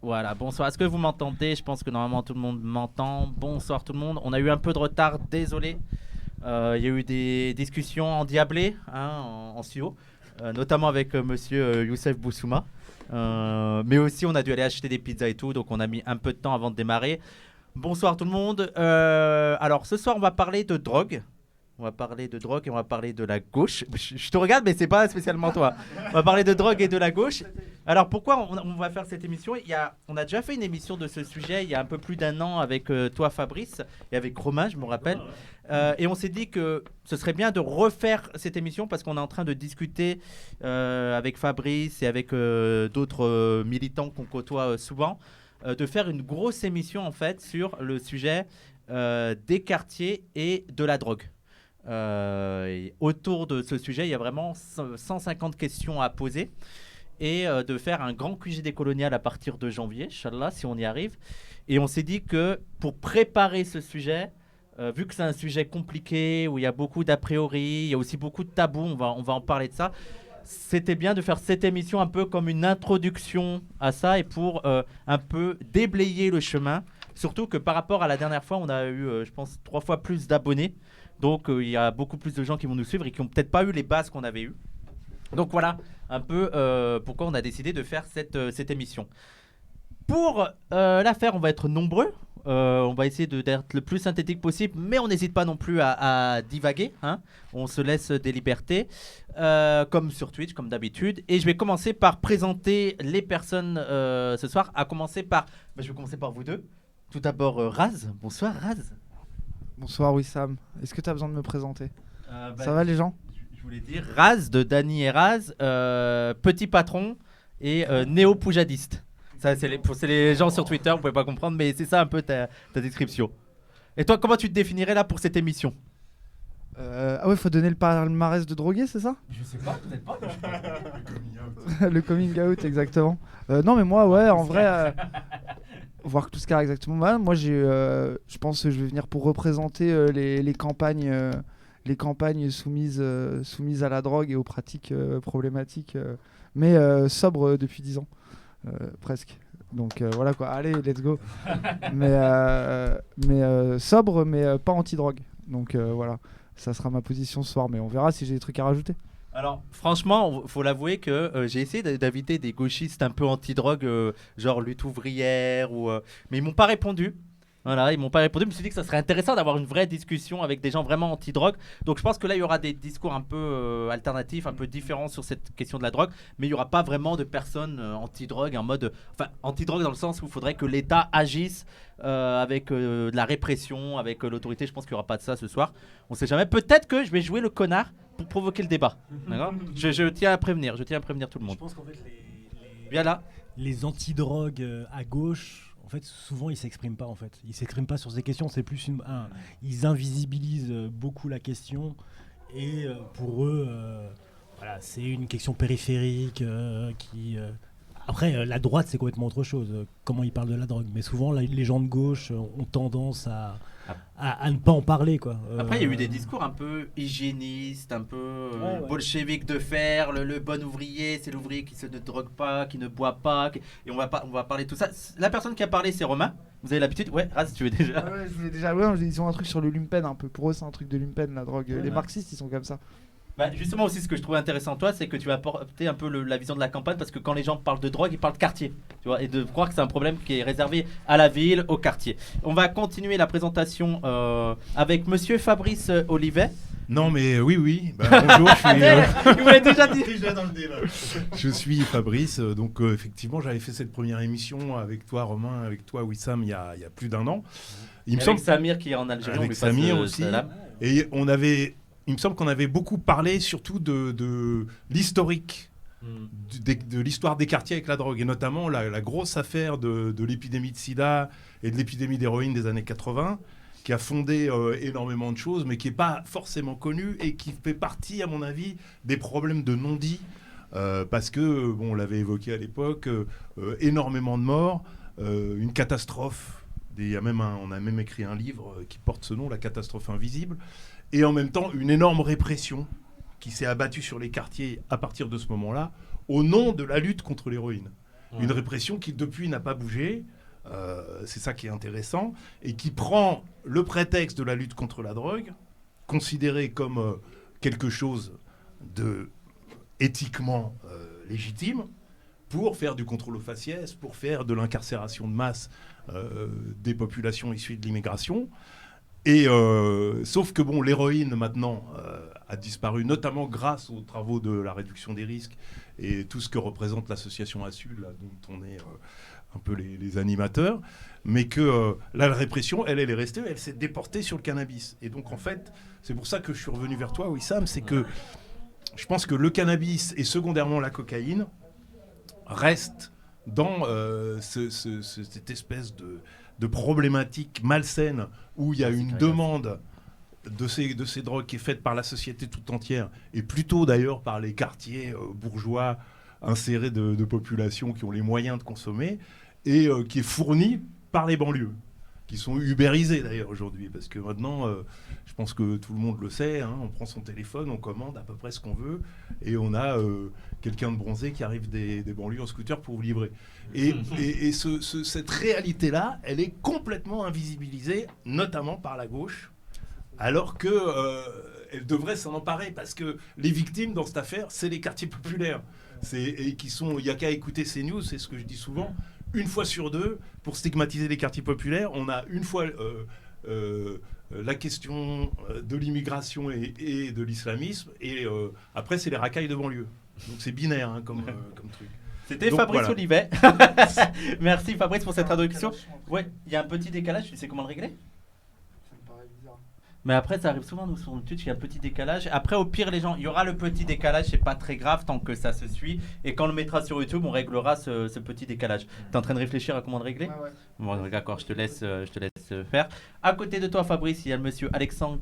Voilà, bonsoir. Est-ce que vous m'entendez? Je pense que normalement tout le monde m'entend. Bonsoir tout le monde. On a eu un peu de retard, désolé. Il y a eu des discussions endiablées en studio, notamment avec monsieur Youssef Boussouma. Mais aussi, on a dû aller acheter des pizzas et tout, donc on a mis un peu de temps avant de démarrer. Bonsoir tout le monde. Alors, ce soir, on va parler de drogue. On va parler de drogue et on va parler de la gauche. Je te regarde, mais c'est pas spécialement toi. On va parler de drogue et de la gauche. Alors pourquoi on va faire cette émission? On a déjà fait une émission de ce sujet il y a un peu plus d'un an avec toi Fabrice et avec Romain, je me rappelle. Et on s'est dit que ce serait bien de refaire cette émission parce qu'on est en train de discuter avec Fabrice et avec d'autres militants qu'on côtoie souvent, de faire une grosse émission en fait sur le sujet des quartiers et de la drogue. Et autour de ce sujet, il y a vraiment 150 questions à poser et de faire un grand QG décolonial à partir de janvier, Inch'Allah, si on y arrive. Et on s'est dit que pour préparer ce sujet, vu que c'est un sujet compliqué, où il y a beaucoup d'a priori, il y a aussi beaucoup de tabous, on va en parler de ça, c'était bien de faire cette émission un peu comme une introduction à ça et pour un peu déblayer le chemin. Surtout que par rapport à la dernière fois, on a eu, je pense, 3 fois plus d'abonnés. Donc il y a beaucoup plus de gens qui vont nous suivre et qui n'ont peut-être pas eu les bases qu'on avait eues. Donc voilà un peu pourquoi on a décidé de faire cette émission. Pour la faire, on va être nombreux. On va essayer d'être le plus synthétique possible, mais on n'hésite pas non plus à divaguer. On se laisse des libertés, comme sur Twitch, comme d'habitude. Et je vais commencer par présenter les personnes ce soir. Je vais commencer par vous deux. Tout d'abord, Raz. Bonsoir, Raz. Bonsoir Wissam, est-ce que tu as besoin de me présenter? Ça va les gens? Je voulais dire Raz de Dany et Raz, petit patron et néo-poujadiste. Ça, c'est les gens sur Twitter, vous pouvez pas comprendre, mais c'est ça un peu ta description. Et toi, comment tu te définirais là pour cette émission? Ah ouais, faut donner le palmarès de drogué, c'est ça? Je sais pas, peut-être pas. Le coming out, exactement. Non mais moi, ouais, en vrai... voir tout ce cas exactement. Moi, je pense que je vais venir pour représenter les campagnes soumises à la drogue et aux pratiques problématiques, mais sobre depuis 10 ans, presque. Donc voilà quoi. Allez, let's go. mais sobre, mais pas anti-drogue. Donc voilà, ça sera ma position ce soir. Mais on verra si j'ai des trucs à rajouter. Alors, franchement, il faut l'avouer que j'ai essayé d'inviter des gauchistes un peu anti-drogue, genre lutte ouvrière, mais ils m'ont pas répondu. Voilà, ils m'ont pas répondu. Je me suis dit que ça serait intéressant d'avoir une vraie discussion avec des gens vraiment anti-drogue. Donc je pense que là, il y aura des discours un peu alternatifs, un peu différents sur cette question de la drogue. Mais il n'y aura pas vraiment de personnes anti-drogue en mode... Enfin, anti-drogue dans le sens où il faudrait que l'État agisse avec de la répression, avec l'autorité. Je pense qu'il n'y aura pas de ça ce soir. On ne sait jamais. Peut-être que je vais jouer le connard pour provoquer le débat. D'accord. Je tiens à prévenir tout le monde. Je pense qu'en fait, Viens là. les anti-drogues à gauche... En fait, souvent, ils s'expriment pas. En fait, ils s'expriment pas sur ces questions. C'est plus ils invisibilisent beaucoup la question, et pour eux, voilà, c'est une question périphérique qui. Après, la droite, c'est complètement autre chose. Comment ils parlent de la drogue, mais souvent, les gens de gauche ont tendance à ne pas en parler, quoi. Après, il y a eu des discours un peu hygiénistes, un peu bolcheviques de fer. Le bon ouvrier, c'est l'ouvrier qui ne drogue pas, qui ne boit pas. Et on va parler de tout ça. La personne qui a parlé, c'est Romain. Vous avez l'habitude? Ouais, Raz, tu veux déjà? Ouais, je voulais déjà. Ouais, ils ont un truc sur le lumpen un peu. Pour eux, c'est un truc de lumpen, la drogue. Les marxistes, ils sont comme ça. Bah, justement aussi, ce que je trouvais intéressant toi, c'est que tu vas apporter un peu la vision de la campagne, parce que quand les gens parlent de drogue, ils parlent de quartier, tu vois, et de croire que c'est un problème qui est réservé à la ville, au quartier. On va continuer la présentation avec monsieur Fabrice Olivet. Non mais oui. Bonjour, il voulait déjà dire. déjà dans le débat. Je suis Fabrice, donc effectivement j'avais fait cette première émission avec toi Romain, avec toi Wissam il y a plus d'un an. Avec Samir qui est en Algérie. Avec Samir aussi. Et il me semble qu'on avait beaucoup parlé surtout de l'historique, de l'histoire des quartiers avec la drogue, et notamment la grosse affaire de l'épidémie de sida et de l'épidémie d'héroïne des années 80, qui a fondé énormément de choses, mais qui n'est pas forcément connue et qui fait partie, à mon avis, des problèmes de non-dit, parce que, on l'avait évoqué à l'époque, énormément de morts, une catastrophe. On a même écrit un livre qui porte ce nom, La catastrophe invisible. Et en même temps, une énorme répression qui s'est abattue sur les quartiers à partir de ce moment-là, au nom de la lutte contre l'héroïne. Une répression qui, depuis, n'a pas bougé. C'est ça qui est intéressant. Et qui prend le prétexte de la lutte contre la drogue, considéré comme quelque chose de éthiquement légitime, pour faire du contrôle aux faciès, pour faire de l'incarcération de masse des populations issues de l'immigration. Et sauf que bon, l'héroïne maintenant a disparu, notamment grâce aux travaux de la réduction des risques et tout ce que représente l'association ASUD, là, dont on est un peu les animateurs, mais que là, la répression, elle est restée, elle s'est déportée sur le cannabis. Et donc en fait, c'est pour ça que je suis revenu vers toi, Wissam, c'est que je pense que le cannabis et secondairement la cocaïne restent dans cette espèce de problématique malsaine où il y a une demande de ces drogues qui est faite par la société tout entière et plutôt d'ailleurs par les quartiers bourgeois insérés de populations qui ont les moyens de consommer et qui est fournie par les banlieues qui sont ubérisées d'ailleurs aujourd'hui parce que maintenant je pense que tout le monde le sait, hein, on prend son téléphone, on commande à peu près ce qu'on veut et on a quelqu'un de bronzé qui arrive des banlieues en scooter pour vous livrer. Et cette réalité-là, elle est complètement invisibilisée, notamment par la gauche, alors qu'elle devrait s'en emparer, parce que les victimes dans cette affaire, c'est les quartiers populaires. Il n'y a qu'à écouter CNews, c'est ce que je dis souvent, une fois sur deux, pour stigmatiser les quartiers populaires, on a une fois la question de l'immigration et de l'islamisme, et après c'est les racailles de banlieue. Donc c'est binaire hein, comme truc. C'était donc, Fabrice voilà. Olivet. Merci Fabrice pour cette introduction. Ouais, il y a un petit décalage, tu sais comment le régler ? Ça me paraît bizarre. Mais après, ça arrive souvent nous sur le Twitch, il y a un petit décalage. Après, au pire, les gens, il y aura le petit décalage, c'est pas très grave tant que ça se suit. Et quand on le mettra sur YouTube, on réglera ce petit décalage. T'es en train de réfléchir à comment le régler ? Ouais. Bon, d'accord, je te laisse faire. À côté de toi, Fabrice, il y a le monsieur Alexandre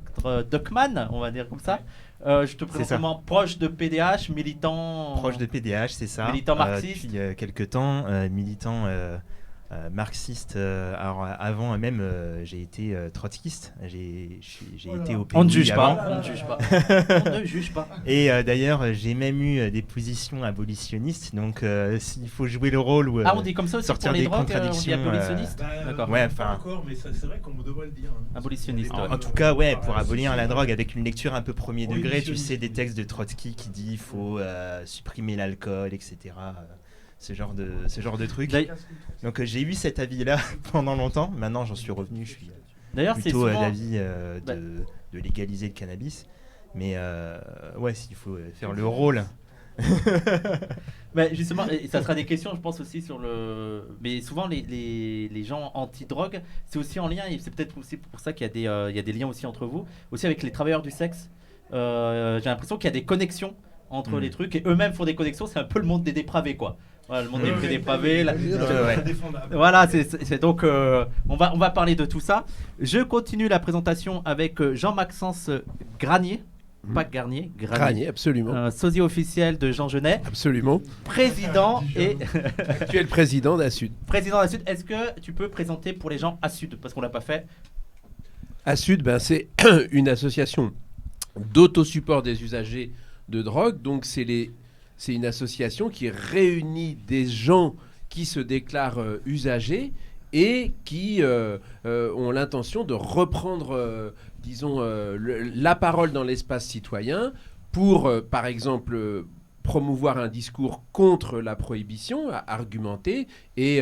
Duckman, on va dire comme ça. Je te présente ça. comment proche de PDH, militant. Proche de PDH, c'est ça. Militant marxiste. Depuis quelques temps, militant marxiste. Alors avant même, j'ai été trotskiste. J'ai été au pays. On ne juge avant. pas. On ne juge pas. On ne juge pas. Et d'ailleurs, j'ai même eu des positions abolitionnistes. Donc, s'il faut jouer le rôle ou On dit comme ça aussi sortir pour les des drogues, on dit contradictions, abolitionniste. D'accord. Ouais, Pas enfin. encore, mais c'est vrai qu'on devrait le dire. Hein. Abolitionniste. En tout cas, ouais, pour abolir la drogue avec une lecture un peu premier Oui, degré, tu sioniste. sais, des textes de Trotsky qui dit il faut supprimer l'alcool, etc. Ce genre de trucs. Donc j'ai eu cet avis-là pendant longtemps. Maintenant, j'en suis revenu. Je suis D'ailleurs, c'est plutôt souvent. d'avis de légaliser le cannabis. Mais ouais, s'il faut faire le rôle. Bah, justement, et ça sera des questions, je pense aussi sur le. Mais souvent, les gens anti-drogue, c'est aussi en lien, et c'est peut-être aussi pour ça qu'il y a des liens aussi entre vous, aussi avec les travailleurs du sexe. J'ai l'impression qu'il y a des connexions entre les trucs, et eux-mêmes font des connexions, c'est un peu le monde des dépravés, quoi. Voilà, le monde des dépravés. C'est défendable. Voilà, c'est donc on va parler de tout ça. Je continue la présentation avec Jean-Maxence Granier. Pas Garnier, Granier, absolument. sosie officiel de Jean Genet, Absolument. président et Actuel président d'Assud. président d'Assud. Est-ce que tu peux présenter pour les gens Assud parce qu'on l'a pas fait? Assud, c'est une association d'autosupport des usagers de drogue. Donc c'est une association qui réunit des gens qui se déclarent usagers et qui ont l'intention de reprendre, la parole dans l'espace citoyen pour, par exemple, promouvoir un discours contre la prohibition, argumenté, et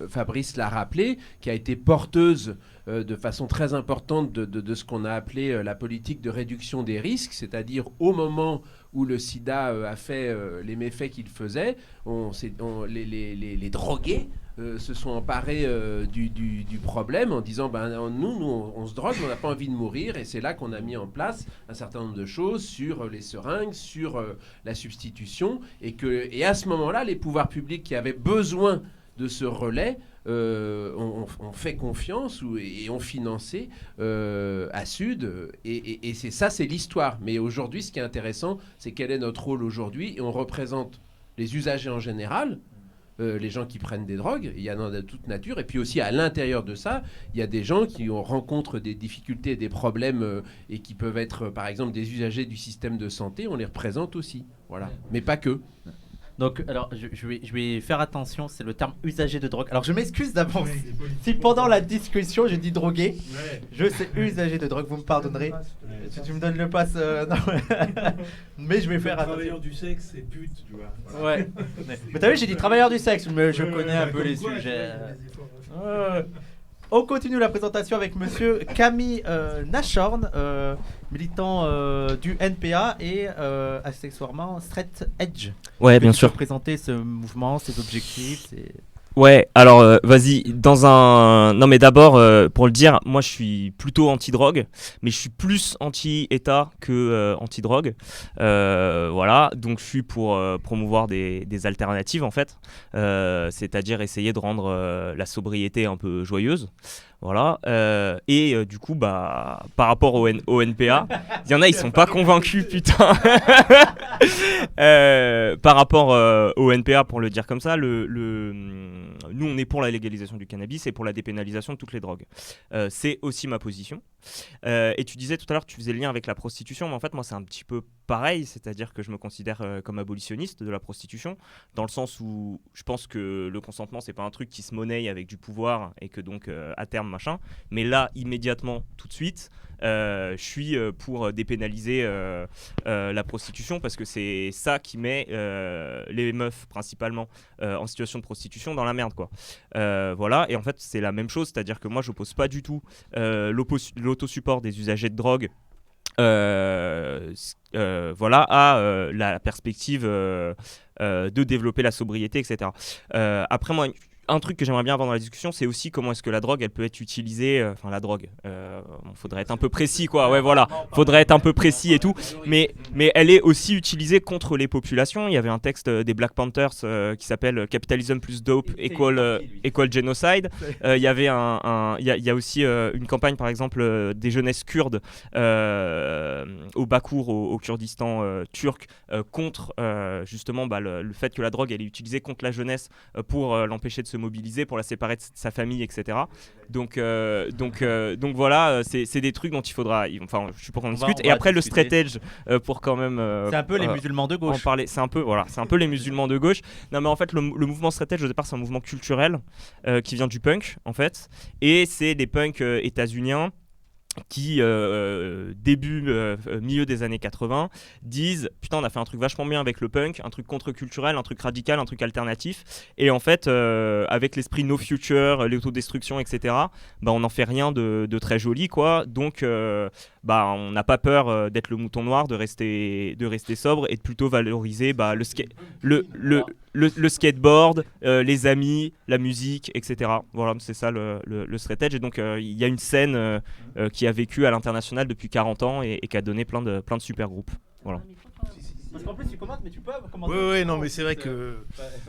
Fabrice l'a rappelé, qui a été porteuse de façon très importante de ce qu'on a appelé la politique de réduction des risques, c'est-à-dire au moment où le sida a fait les méfaits qu'il faisait, les drogués se sont emparés du problème en disant nous on se drogue, mais on n'a pas envie de mourir, et c'est là qu'on a mis en place un certain nombre de choses sur les seringues, sur la substitution, et à ce moment-là, les pouvoirs publics qui avaient besoin de ce relais ont fait confiance et ont financé Assud, et c'est l'histoire. Mais aujourd'hui, ce qui est intéressant, c'est quel est notre rôle aujourd'hui, et on représente les usagers en général, les gens qui prennent des drogues, il y en a de toute nature, et puis aussi à l'intérieur de ça, il y a des gens qui rencontrent des difficultés, des problèmes, et qui peuvent être par exemple des usagers du système de santé, on les représente aussi, voilà, mais pas que. Donc, alors, je vais faire attention, c'est le terme usager de drogue. Alors, je m'excuse d'avance. Si pendant la discussion, je dis drogué, je sais usager de drogue, vous me pardonnerez. Si tu me donnes le pass, non. Mais je vais faire attention. Travailleur du sexe, c'est pute, tu vois. Ouais. Mais t'as vu, j'ai dit travailleur du sexe, mais je connais un peu les sujets. On continue la présentation avec monsieur Camille Nashorn, militant du NPA et accessoirement Straight Edge. Ouais, bien sûr. Présenter ce mouvement, ses objectifs. Ouais, alors vas-y, Non mais d'abord, pour le dire, moi je suis plutôt anti-drogue, mais je suis plus anti-État que anti-drogue. Voilà, donc je suis pour promouvoir des alternatives en fait, c'est-à-dire essayer de rendre la sobriété un peu joyeuse. Voilà, et du coup, par rapport au NPA, il y en a, ils sont pas convaincus, putain. Par rapport au NPA, pour le dire comme ça, nous, on est pour la légalisation du cannabis et pour la dépénalisation de toutes les drogues. C'est aussi ma position. Et tu disais tout à l'heure, tu faisais le lien avec la prostitution, mais en fait, moi, c'est un petit peu pareil, c'est-à-dire que je me considère comme abolitionniste de la prostitution, dans le sens où je pense que le consentement, c'est pas un truc qui se monnaie avec du pouvoir et que donc, à terme, machin. Mais là, immédiatement, tout de suite, je suis pour dépénaliser la prostitution parce que c'est ça qui met les meufs principalement en situation de prostitution dans la merde, quoi. Voilà, et en fait c'est la même chose, c'est-à-dire que moi j'oppose pas du tout l'autosupport des usagers de drogue voilà, à la perspective de développer la sobriété, etc. Après moi, un truc que j'aimerais bien avoir dans la discussion, c'est aussi comment est-ce que la drogue, elle peut être utilisée. Enfin, la drogue, faudrait être un peu précis, quoi. Ouais, voilà, faudrait être un peu précis et tout. Mais elle est aussi utilisée contre les populations. Il y avait un texte des Black Panthers qui s'appelle Capitalism plus dope equal genocide. Il y avait il y a aussi une campagne, par exemple, des jeunesses kurdes au Bakour, au Kurdistan turc, contre justement le fait que la drogue, elle est utilisée contre la jeunesse pour l'empêcher de se mobiliser, pour la séparer de sa famille, etc. Donc voilà, c'est des trucs dont il faudra. Enfin, je suis pour qu'on discute. Et après, le straight edge, pour quand même. C'est un peu les musulmans de gauche. En parler. C'est un peu les musulmans de gauche. Non, mais en fait, le mouvement straight edge, au départ, c'est un mouvement culturel qui vient du punk, en fait. Et c'est des punks états-uniens qui, milieu des années 80, disent putain, on a fait un truc vachement bien avec le punk, un truc contre-culturel, un truc radical, un truc alternatif, et en fait avec l'esprit no future, l'autodestruction, etc., on n'en fait rien de très joli, quoi. Donc on n'a pas peur d'être le mouton noir, de rester sobre et de plutôt valoriser le skateboard, les amis, la musique, etc. Voilà, c'est ça le straight edge. Et donc il y a une scène qui a vécu à l'international depuis 40 ans et qui a donné plein de super groupes. Voilà. Parce qu'en plus tu commentes, mais tu peux commenter. Oui, non, mais c'est vrai que.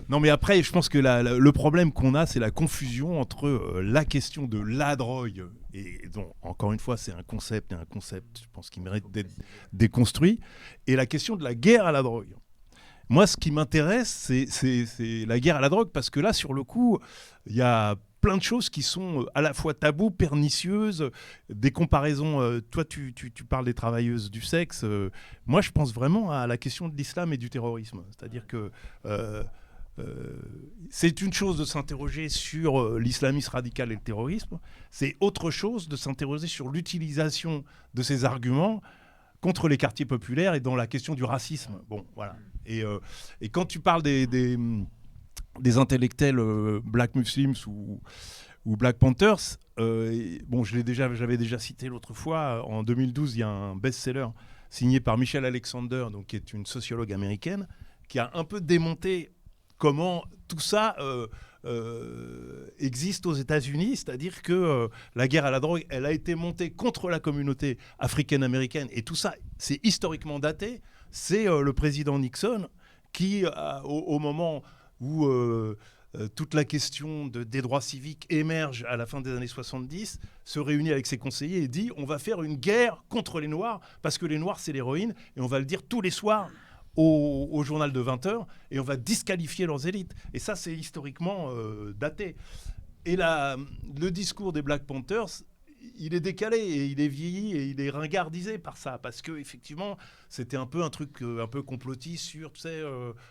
Non, mais après, je pense que le problème qu'on a, c'est la confusion entre la question de la drogue, et donc, encore une fois, c'est un concept, je pense, qui mérite d'être déconstruit, et la question de la guerre à la drogue. Moi, ce qui m'intéresse, c'est la guerre à la drogue, parce que là, sur le coup, il y a plein de choses qui sont à la fois tabous, pernicieuses, des comparaisons. Toi, tu parles des travailleuses du sexe. Moi, je pense vraiment à la question de l'islam et du terrorisme. C'est-à-dire que c'est une chose de s'interroger sur l'islamisme radical et le terrorisme. C'est autre chose de s'interroger sur l'utilisation de ces arguments contre les quartiers populaires et dans la question du racisme. Bon, voilà. Et quand tu parles des intellectuels Black Muslims ou Black Panthers, j'avais déjà cité l'autre fois, en 2012, il y a un best-seller signé par Michelle Alexander, donc, qui est une sociologue américaine, qui a un peu démonté comment tout ça existe aux États-Unis, c'est-à-dire que la guerre à la drogue, elle a été montée contre la communauté africaine-américaine, et tout ça, c'est historiquement daté. C'est le président Nixon qui, au moment où toute la question des droits civiques émerge à la fin des années 70, se réunit avec ses conseillers et dit on va faire une guerre contre les Noirs, parce que les Noirs, c'est l'héroïne, et on va le dire tous les soirs au journal de 20h, et on va disqualifier leurs élites. Et ça, c'est historiquement daté. Et le discours des Black Panthers, il est décalé et il est vieilli et il est ringardisé par ça, parce que effectivement c'était un peu un truc un peu complotiste sur, tu sais,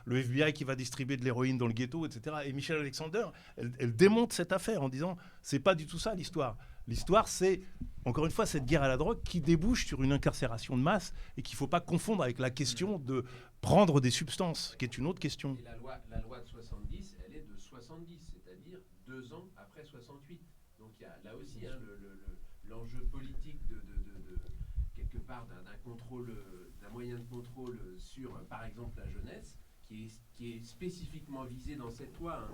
le FBI qui va distribuer de l'héroïne dans le ghetto, etc. Et Michelle Alexander, elle démonte cette affaire en disant c'est pas du tout ça l'histoire. L'histoire, c'est encore une fois cette guerre à la drogue qui débouche sur une incarcération de masse et qu'il ne faut pas confondre avec la question de prendre des substances, qui est une autre question. Et la loi de 70, elle est de 70, c'est-à-dire 2 ans après 68. Donc il y a là aussi l'enjeu politique de quelque part d'un contrôle, d'un moyen de contrôle sur, par exemple, la jeunesse, qui est spécifiquement visé dans cette loi,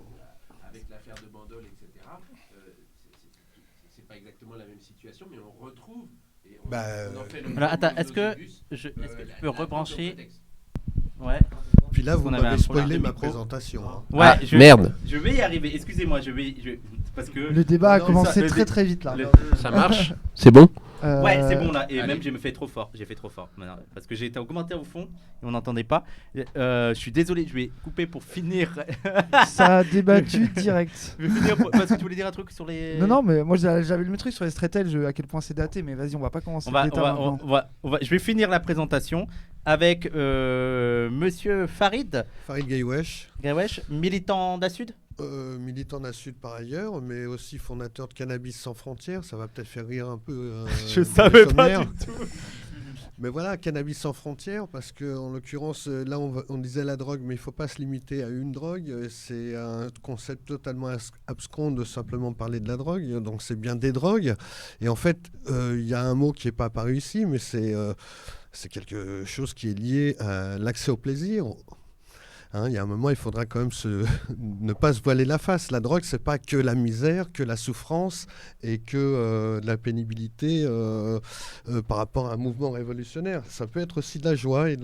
avec l'affaire de Bandol, etc. C'est pas exactement la même situation, mais on retrouve et on en fait le. Alors, attends, est-ce que tu peux rebrancher? Ouais. Puis là, vous On avait m'avez un spoilé problème de ma micro. présentation. Hein. Ouais, Merde. Je vais y arriver. Excusez-moi, parce que Le débat a Non, commencé ça- très très vite là. Ça marche? C'est bon? Ouais, c'est bon là. Et allez. même j'ai fait trop fort. J'ai fait trop fort. Maintenant, parce que j'ai été en commentaire au fond et on n'entendait pas. Je suis désolé. Je vais couper pour finir. Ça a débattu direct. Je vais finir parce que tu voulais dire un truc sur les. Non, mais moi j'avais le même truc sur les straight edge, à quel point c'est daté, mais vas-y, on va pas commencer le débat maintenant. Je vais finir la présentation avec Monsieur Farid Farid Gaïwesh, militant d'Asud. militant d'Asud par ailleurs, mais aussi fondateur de Cannabis Sans Frontières. Ça va peut-être faire rire un peu. Je les savais pas sommaires. du tout. Mais voilà, Cannabis Sans Frontières, parce que en l'occurrence, là on disait la drogue, mais il ne faut pas se limiter à une drogue. C'est un concept totalement abscon de simplement parler de la drogue. Donc c'est bien des drogues. Et en fait, il y a un mot qui n'est pas apparu ici, mais c'est quelque chose qui est lié à l'accès au plaisir. Il y a un moment, il faudra quand même ne pas se voiler la face. La drogue, c'est pas que la misère, que la souffrance et que de la pénibilité par rapport à un mouvement révolutionnaire. Ça peut être aussi de la joie et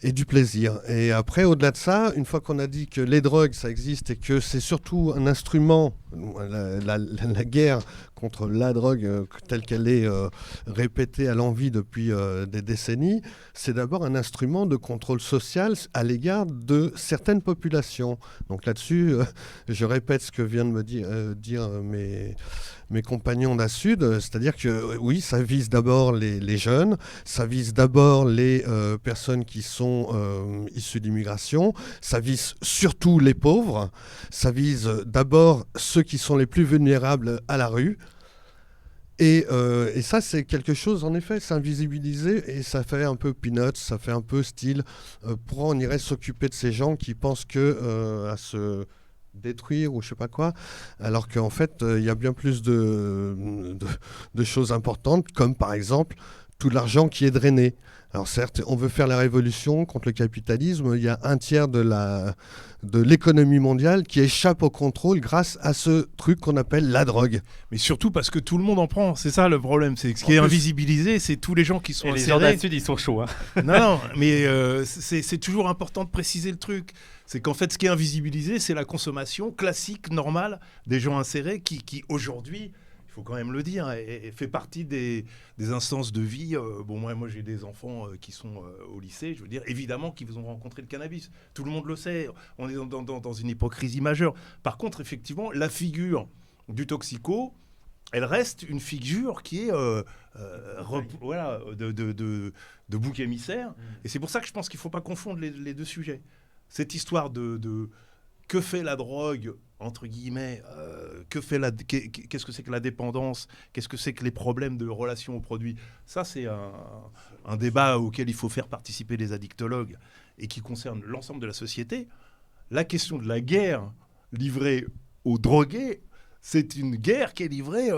et du plaisir. Et après, au-delà de ça, une fois qu'on a dit que les drogues, ça existe et que c'est surtout un instrument, la guerre contre la drogue telle qu'elle est répétée à l'envi depuis des décennies, c'est d'abord un instrument de contrôle social à l'égard de certaines populations. Donc là-dessus, je répète ce que viennent de me dire mes compagnons d'Asud, c'est-à-dire que oui, ça vise d'abord les jeunes, ça vise d'abord les personnes qui sont issues d'immigration, ça vise surtout les pauvres, ça vise d'abord ceux qui sont les plus vulnérables à la rue. Et ça, c'est quelque chose, en effet, c'est invisibilisé et ça fait un peu peanuts, ça fait un peu style pourquoi on irait s'occuper de ces gens qui pensent que à se détruire ou je sais pas quoi, alors qu'en fait, il y a bien plus de choses importantes, comme par exemple tout l'argent qui est drainé. Alors certes, on veut faire la révolution contre le capitalisme, il y a un tiers de l'économie mondiale qui échappe au contrôle grâce à ce truc qu'on appelle la drogue. Mais surtout parce que tout le monde en prend, c'est ça le problème. C'est que ce qui est invisibilisé, c'est tous les gens qui sont Et les gens insérés. d'Asud, ils sont chauds. Hein. Non, mais c'est toujours important de préciser le truc. C'est qu'en fait, ce qui est invisibilisé, c'est la consommation classique, normale des gens insérés qui aujourd'hui, il faut quand même le dire, et fait partie des instances de vie. Bon, moi j'ai des enfants qui sont au lycée, je veux dire, évidemment qu'ils vont rencontrer le cannabis. Tout le monde le sait, on est dans une hypocrisie majeure. Par contre, effectivement, la figure du toxico, elle reste une figure qui est voilà, de bouc émissaire. Et c'est pour ça que je pense qu'il ne faut pas confondre les deux sujets. Cette histoire de que fait la drogue, entre guillemets, qu'est-ce que c'est que la dépendance, qu'est-ce que c'est que les problèmes de relation aux produits, ça c'est un débat auquel il faut faire participer les addictologues et qui concerne l'ensemble de la société. La question de la guerre livrée aux drogués, c'est une guerre qui est livrée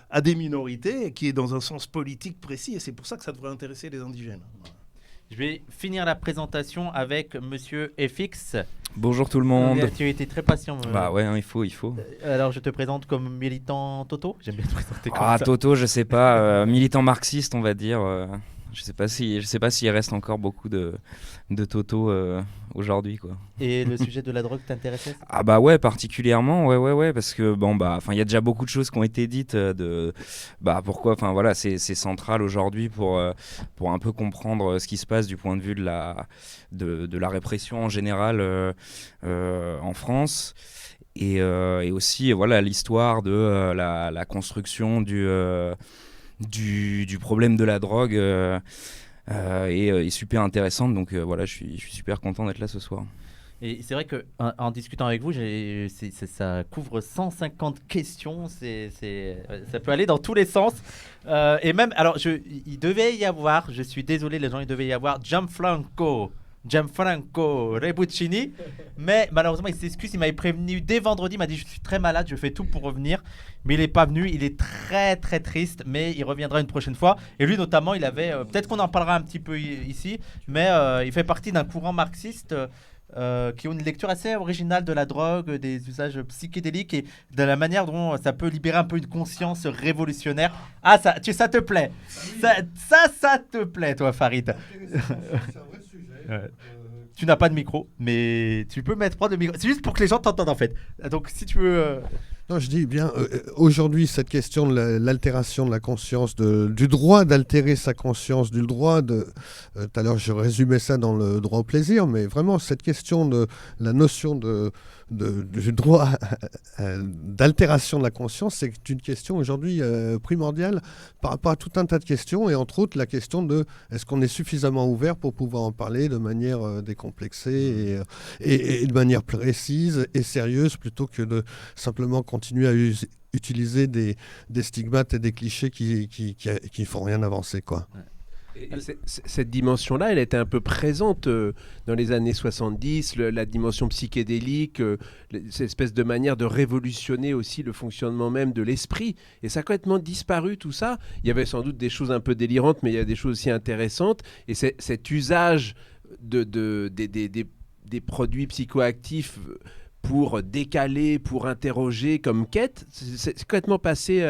à des minorités, qui est dans un sens politique précis, et c'est pour ça que ça devrait intéresser les indigènes. Je vais finir la présentation avec Monsieur FX. Bonjour tout le monde. Tu as été très patient. Bah ouais, hein, il faut. Alors je te présente comme militant Toto. J'aime bien te présenter comme Ah ça. Toto, je sais pas, militant marxiste on va dire. Je sais pas s'il reste encore beaucoup de Toto aujourd'hui quoi. Et le sujet de la drogue t'intéressait? Ah bah ouais, particulièrement, ouais, parce que bon bah, enfin il y a déjà beaucoup de choses qui ont été dites pourquoi, enfin voilà, c'est central aujourd'hui pour un peu comprendre ce qui se passe du point de vue de la répression en général en France. Et aussi, voilà, l'histoire de la construction du problème de la drogue est super intéressante. Donc voilà, je suis super content d'être là ce soir. Et c'est vrai qu'en discutant avec vous, ça couvre 150 questions. Ça peut aller dans tous les sens. Et même, alors, il devait y avoir, je suis désolé les gens, il devait y avoir Gianfranco Rebuccini, mais malheureusement il s'excuse, il m'avait prévenu dès vendredi, il m'a dit je suis très malade, je fais tout pour revenir, mais il n'est pas venu, il est très très triste, mais il reviendra une prochaine fois. Et lui notamment, il avait, peut-être qu'on en parlera un petit peu ici, mais il fait partie d'un courant marxiste qui ont une lecture assez originale de la drogue, des usages psychédéliques et de la manière dont ça peut libérer un peu une conscience révolutionnaire. Ah, ça te plaît. Ça te plaît, toi, Farid. C'est un vrai sujet. Tu n'as pas de micro, mais tu peux prendre le micro. C'est juste pour que les gens t'entendent, en fait. Donc, si tu veux... Non, je dis bien, aujourd'hui, cette question de l'altération de la conscience, du droit d'altérer sa conscience, du droit de... Tout à l'heure, je résumais ça dans le droit au plaisir, mais vraiment, cette question de la notion du droit d'altération de la conscience, c'est une question aujourd'hui primordiale par rapport à tout un tas de questions, et entre autres, la question de est-ce qu'on est suffisamment ouvert pour pouvoir en parler de manière décomplexée et de manière précise et sérieuse, plutôt que de simplement continuer à utiliser des stigmates et des clichés qui font rien avancer, quoi. Ouais. Cette dimension-là, elle était un peu présente dans les années 70, la dimension psychédélique, cette espèce de manière de révolutionner aussi le fonctionnement même de l'esprit. Et ça a complètement disparu, tout ça. Il y avait sans doute des choses un peu délirantes, mais il y a des choses aussi intéressantes. Et cet usage des produits psychoactifs pour décaler, pour interroger comme quête, c'est complètement passé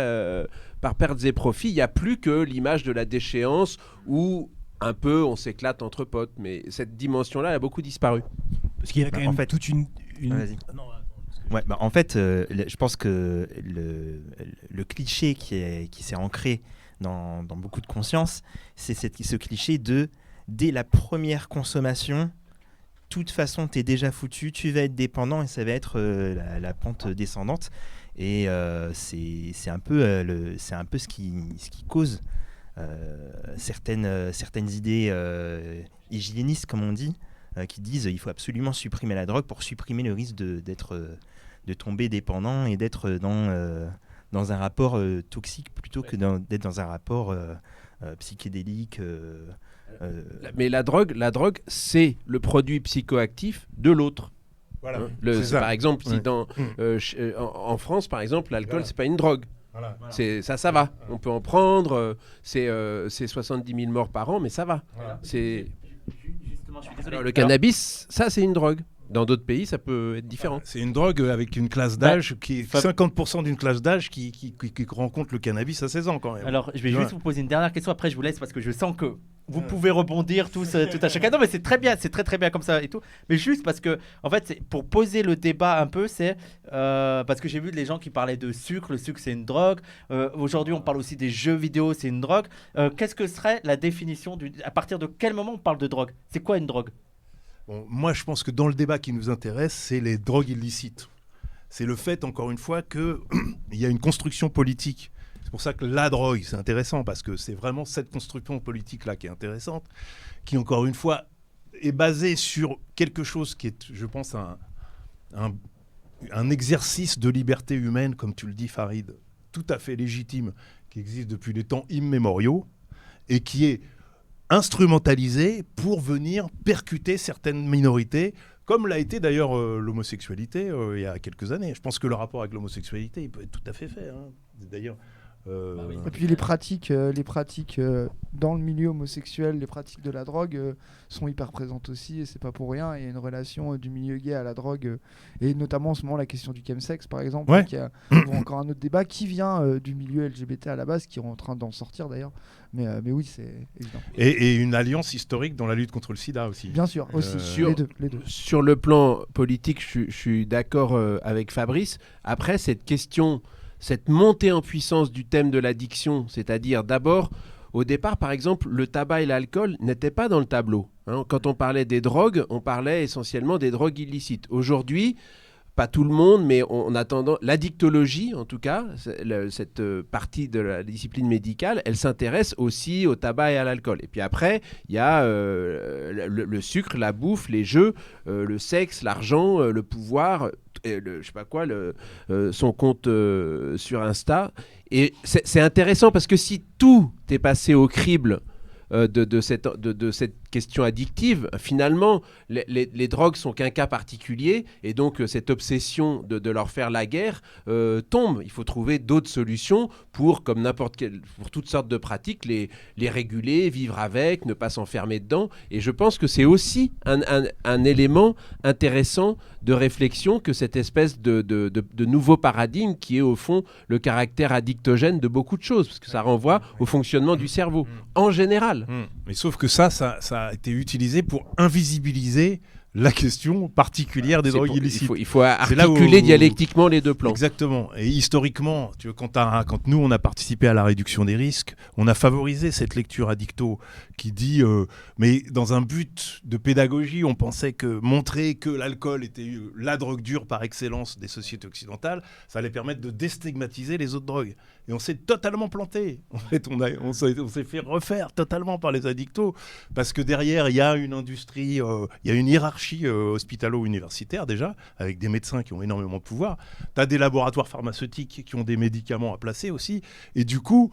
par pertes et profits. Il n'y a plus que l'image de la déchéance où un peu on s'éclate entre potes, mais cette dimension-là elle a beaucoup disparu. Parce qu'il y a quand même toute une... Vas-y. Non, ouais, en fait, je pense que le cliché qui s'est ancré dans beaucoup de conscience, c'est ce cliché de dès la première consommation, de toute façon, tu es déjà foutu, tu vas être dépendant et ça va être la pente descendante. Et c'est un peu ce qui cause certaines idées hygiénistes, comme on dit, qui disent qu'il faut absolument supprimer la drogue pour supprimer le risque de tomber dépendant et d'être dans un rapport toxique plutôt que d'être dans un rapport psychédélique. Mais la drogue, c'est le produit psychoactif de l'autre. Voilà. Par exemple, si en France, par exemple, l'alcool, c'est pas une drogue. Voilà. Ça va. On peut en prendre. C'est 70 000 morts par an, mais ça va. Voilà. Justement, je suis désolé. Alors, le cannabis, ça, c'est une drogue. Dans d'autres pays, ça peut être différent. C'est une drogue avec une classe d'âge qui est 50% d'une classe d'âge qui rencontre le cannabis à 16 ans quand même. Alors, je vais juste vous poser une dernière question. Après, je vous laisse parce que je sens que vous pouvez rebondir tous tout à chacun. Non, mais c'est très bien, c'est très très bien comme ça et tout. Mais juste parce que, en fait, pour poser le débat un peu, c'est parce que j'ai vu les gens qui parlaient de sucre. Le sucre, c'est une drogue. Aujourd'hui, on parle aussi des jeux vidéo, c'est une drogue. Qu'est-ce que serait la définition à partir de quel moment on parle de drogue? C'est quoi une drogue? Bon, moi, je pense que dans le débat qui nous intéresse, c'est les drogues illicites. C'est le fait, encore une fois, qu'il y a une construction politique. C'est pour ça que la drogue, c'est intéressant, parce que c'est vraiment cette construction politique-là qui est intéressante, qui, encore une fois, est basée sur quelque chose qui est, je pense, un exercice de liberté humaine, comme tu le dis, Farid, tout à fait légitime, qui existe depuis des temps immémoriaux, et qui est instrumentalisé pour venir percuter certaines minorités, comme l'a été d'ailleurs l'homosexualité il y a quelques années. Je pense que le rapport avec l'homosexualité, il peut être tout à fait fait. Hein. D'ailleurs, et puis les pratiques dans le milieu homosexuel, les pratiques de la drogue sont hyper présentes aussi, et c'est pas pour rien. Il y a une relation du milieu gay à la drogue, et notamment en ce moment la question du chemsex par exemple, qui a encore un autre débat qui vient du milieu LGBT à la base, qui est en train d'en sortir d'ailleurs. Mais oui, c'est évident. Et une alliance historique dans la lutte contre le sida aussi. Bien sûr, aussi. Les deux. Sur le plan politique, je suis d'accord avec Fabrice. Après, cette montée en puissance du thème de l'addiction, c'est-à-dire d'abord, au départ, par exemple, le tabac et l'alcool n'étaient pas dans le tableau. Hein. Quand on parlait des drogues, on parlait essentiellement des drogues illicites. Aujourd'hui, pas tout le monde, mais on a tendance, l'addictologie en tout cas, cette partie de la discipline médicale, elle s'intéresse aussi au tabac et à l'alcool. Et puis après, il y a le sucre, la bouffe, les jeux, le sexe, l'argent, le pouvoir, je sais pas quoi, son compte sur Insta. Et c'est intéressant parce que si tout est passé au crible de cette question addictive, finalement, les drogues sont qu'un cas particulier, et donc cette obsession de leur faire la guerre tombe. Il faut trouver d'autres solutions pour toutes sortes de pratiques, les réguler, vivre avec, ne pas s'enfermer dedans. Et je pense que c'est aussi un élément intéressant de réflexion que cette espèce de nouveau paradigme qui est au fond le caractère addictogène de beaucoup de choses, parce que ça renvoie au fonctionnement du cerveau, en général. Mais sauf que ça a été utilisé pour invisibiliser la question particulière des drogues illicites. Il faut articuler dialectiquement les deux plans. Exactement. Et historiquement, tu vois, quand nous, on a participé à la réduction des risques, on a favorisé cette lecture addicto qui dit mais dans un but de pédagogie, on pensait que montrer que l'alcool était la drogue dure par excellence des sociétés occidentales, ça allait permettre de déstigmatiser les autres drogues. Et on s'est totalement planté. En fait, on s'est fait refaire totalement par les addictos, parce que derrière, il y a une industrie, il y a une hiérarchie hospitalo-universitaire déjà, avec des médecins qui ont énormément de pouvoir. Tu as des laboratoires pharmaceutiques qui ont des médicaments à placer aussi. Et du coup,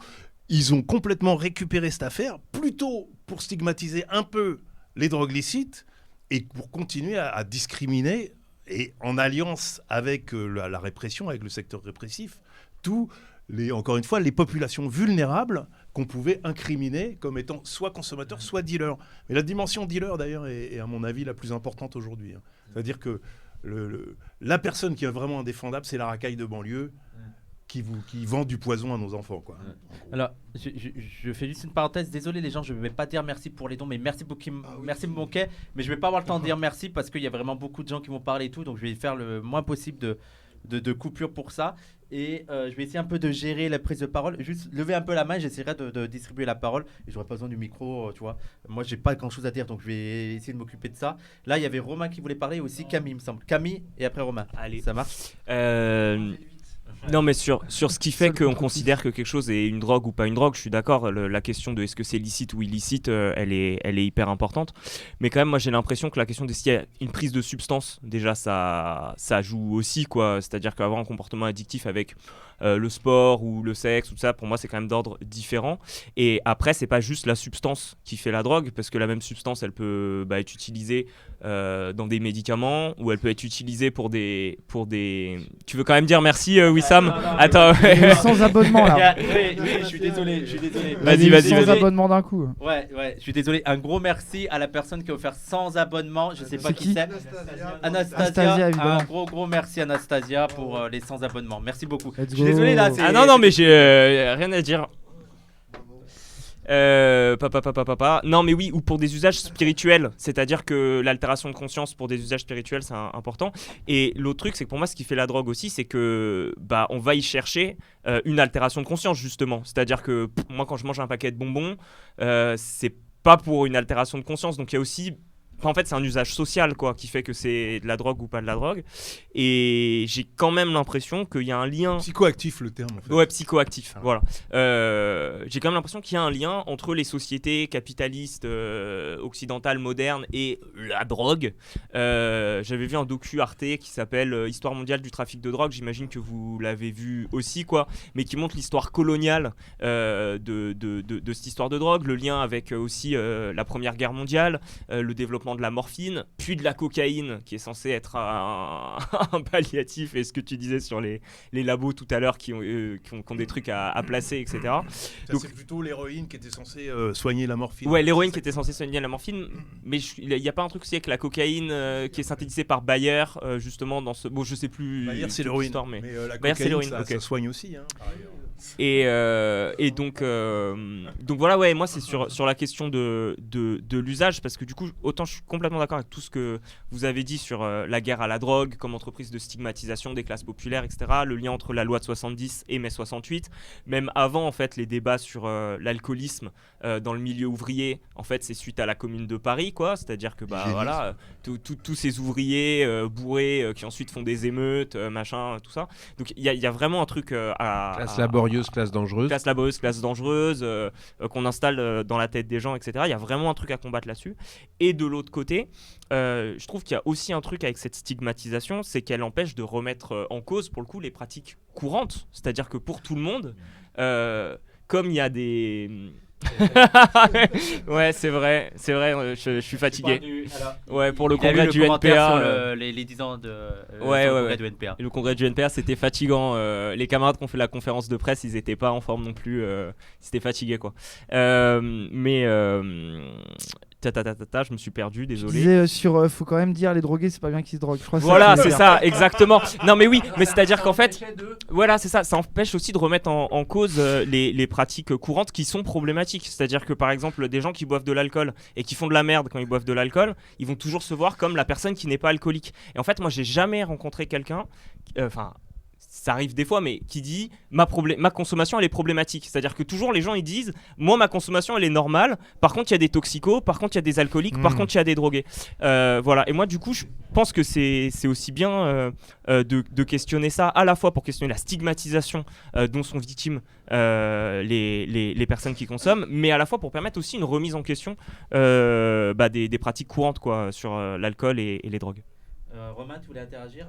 ils ont complètement récupéré cette affaire, plutôt pour stigmatiser un peu les drogues licites et pour continuer à discriminer, et en alliance avec la répression, avec le secteur répressif, encore une fois, les populations vulnérables qu'on pouvait incriminer comme étant soit consommateurs, soit dealers. Mais la dimension dealer, d'ailleurs, est à mon avis la plus importante aujourd'hui. C'est-à-dire que la personne qui est vraiment indéfendable, c'est la racaille de banlieue qui vend du poison à nos enfants, quoi. Alors, je fais juste une parenthèse. Désolé les gens, je ne vais pas dire merci pour les dons, mais merci beaucoup, merci Monquet. Mais je ne vais pas avoir le temps de dire merci parce qu'il y a vraiment beaucoup de gens qui vont parler et tout. Donc je vais faire le moins possible de coupure pour ça. Et je vais essayer un peu de gérer la prise de parole. Juste lever un peu la main, j'essaierai de distribuer la parole. Et j'aurai pas besoin du micro, tu vois. Moi, j'ai pas grand chose à dire, donc je vais essayer de m'occuper de ça. Là, il y avait Romain qui voulait parler, et aussi Camille, il me semble. Camille et après Romain. Allez. Ça marche Non, mais sur ce qui fait qu'on considère que quelque chose est une drogue ou pas une drogue, je suis d'accord. La question de est-ce que c'est licite ou illicite, elle est hyper importante. Mais quand même, moi j'ai l'impression que la question de s'il y a une prise de substance, déjà ça joue aussi, quoi. C'est-à-dire qu'avoir un comportement addictif avec le sport ou le sexe, tout ça, pour moi c'est quand même d'ordre différent. Et après, c'est pas juste la substance qui fait la drogue, parce que la même substance, elle peut être utilisée dans des médicaments, ou elle peut être utilisée pour des... Tu veux quand même dire merci, Wissam? Attends. Sans abonnement là. Oui, je suis désolé. Vas-y. Sans abonnement d'un coup. Ouais, je suis désolé. Un gros merci à la personne qui a offert sans abonnement. Je sais pas qui c'est. Anastasia, évidemment. Un gros merci Anastasia pour les sans abonnements. Merci beaucoup. Je suis désolé là. Ah non, mais j'ai rien à dire. Non mais oui, ou pour des usages spirituels, c'est-à-dire que l'altération de conscience pour des usages spirituels c'est important. Et l'autre truc, c'est que pour moi ce qui fait la drogue aussi, c'est que on va y chercher une altération de conscience justement. C'est-à-dire que moi quand je mange un paquet de bonbons, c'est pas pour une altération de conscience, donc il y a aussi... En fait, c'est un usage social, quoi, qui fait que c'est de la drogue ou pas de la drogue. Et j'ai quand même l'impression qu'il y a un lien... Psychoactif, le terme, en fait. Ouais, psychoactif, voilà. J'ai quand même l'impression qu'il y a un lien entre les sociétés capitalistes occidentales modernes et la drogue. J'avais vu un docu Arte qui s'appelle Histoire mondiale du trafic de drogue. J'imagine que vous l'avez vu aussi, quoi. Mais qui montre l'histoire coloniale de cette histoire de drogue. Le lien avec aussi la Première Guerre mondiale, le développement de la morphine, puis de la cocaïne qui est censée être un palliatif, et ce que tu disais sur les labos tout à l'heure qui ont des trucs à placer, etc. Donc, c'est plutôt l'héroïne qui était censée soigner la morphine. Ouais, l'héroïne qui était censée soigner la morphine, mais il n'y a pas un truc aussi avec la cocaïne qui est synthétisée par Bayer, justement dans ce... Bon, je sais plus... Bayer, c'est l'héroïne, mais la cocaïne, ça soigne aussi, hein, Et donc voilà, ouais, moi c'est sur la question de l'usage, parce que du coup, autant je suis complètement d'accord avec tout ce que vous avez dit sur la guerre à la drogue comme entreprise de stigmatisation des classes populaires, etc., le lien entre la loi de 70 et mai 68, même avant en fait les débats sur l'alcoolisme dans le milieu ouvrier, en fait c'est suite à la Commune de Paris, quoi, c'est-à-dire que voilà, tous ces ouvriers bourrés qui ensuite font des émeutes, machin, tout ça. Donc il y a vraiment un truc classe laborieuse, classe dangereuse. Classe laborieuse, classe dangereuse, qu'on installe dans la tête des gens, etc. Il y a vraiment un truc à combattre là-dessus. Et de l'autre côté, je trouve qu'il y a aussi un truc avec cette stigmatisation, c'est qu'elle empêche de remettre en cause, pour le coup, les pratiques courantes. C'est-à-dire que pour tout le monde, comme il y a des... ouais, c'est vrai, je suis fatigué. Ouais, pour le congrès du NPA, les 10 ans de congrès du NPA. Et le congrès du NPA, c'était fatigant. Les camarades qui ont fait la conférence de presse, ils étaient pas en forme non plus. C'était fatigué, quoi. Je me suis perdu, désolé. Je disais faut quand même dire les drogués, c'est pas bien qu'ils se droguent. Je crois voilà, c'est ça, exactement. Non, mais oui, mais c'est-à-dire qu'en fait, voilà, c'est ça. Ça empêche aussi de remettre en cause les pratiques courantes qui sont problématiques. C'est-à-dire que par exemple, des gens qui boivent de l'alcool et qui font de la merde quand ils boivent de l'alcool, ils vont toujours se voir comme la personne qui n'est pas alcoolique. Et en fait, moi, j'ai jamais rencontré quelqu'un. Ça arrive des fois, mais qui dit ma consommation elle est problématique. C'est-à-dire que toujours les gens ils disent moi ma consommation elle est normale, par contre il y a des toxicos, par contre il y a des alcooliques, par contre il y a des drogués. Voilà. Et moi du coup je pense que c'est aussi bien de questionner ça, à la fois pour questionner la stigmatisation dont sont victimes les personnes qui consomment, mais à la fois pour permettre aussi une remise en question des pratiques courantes, quoi, sur l'alcool et les drogues. Romain, tu voulais interagir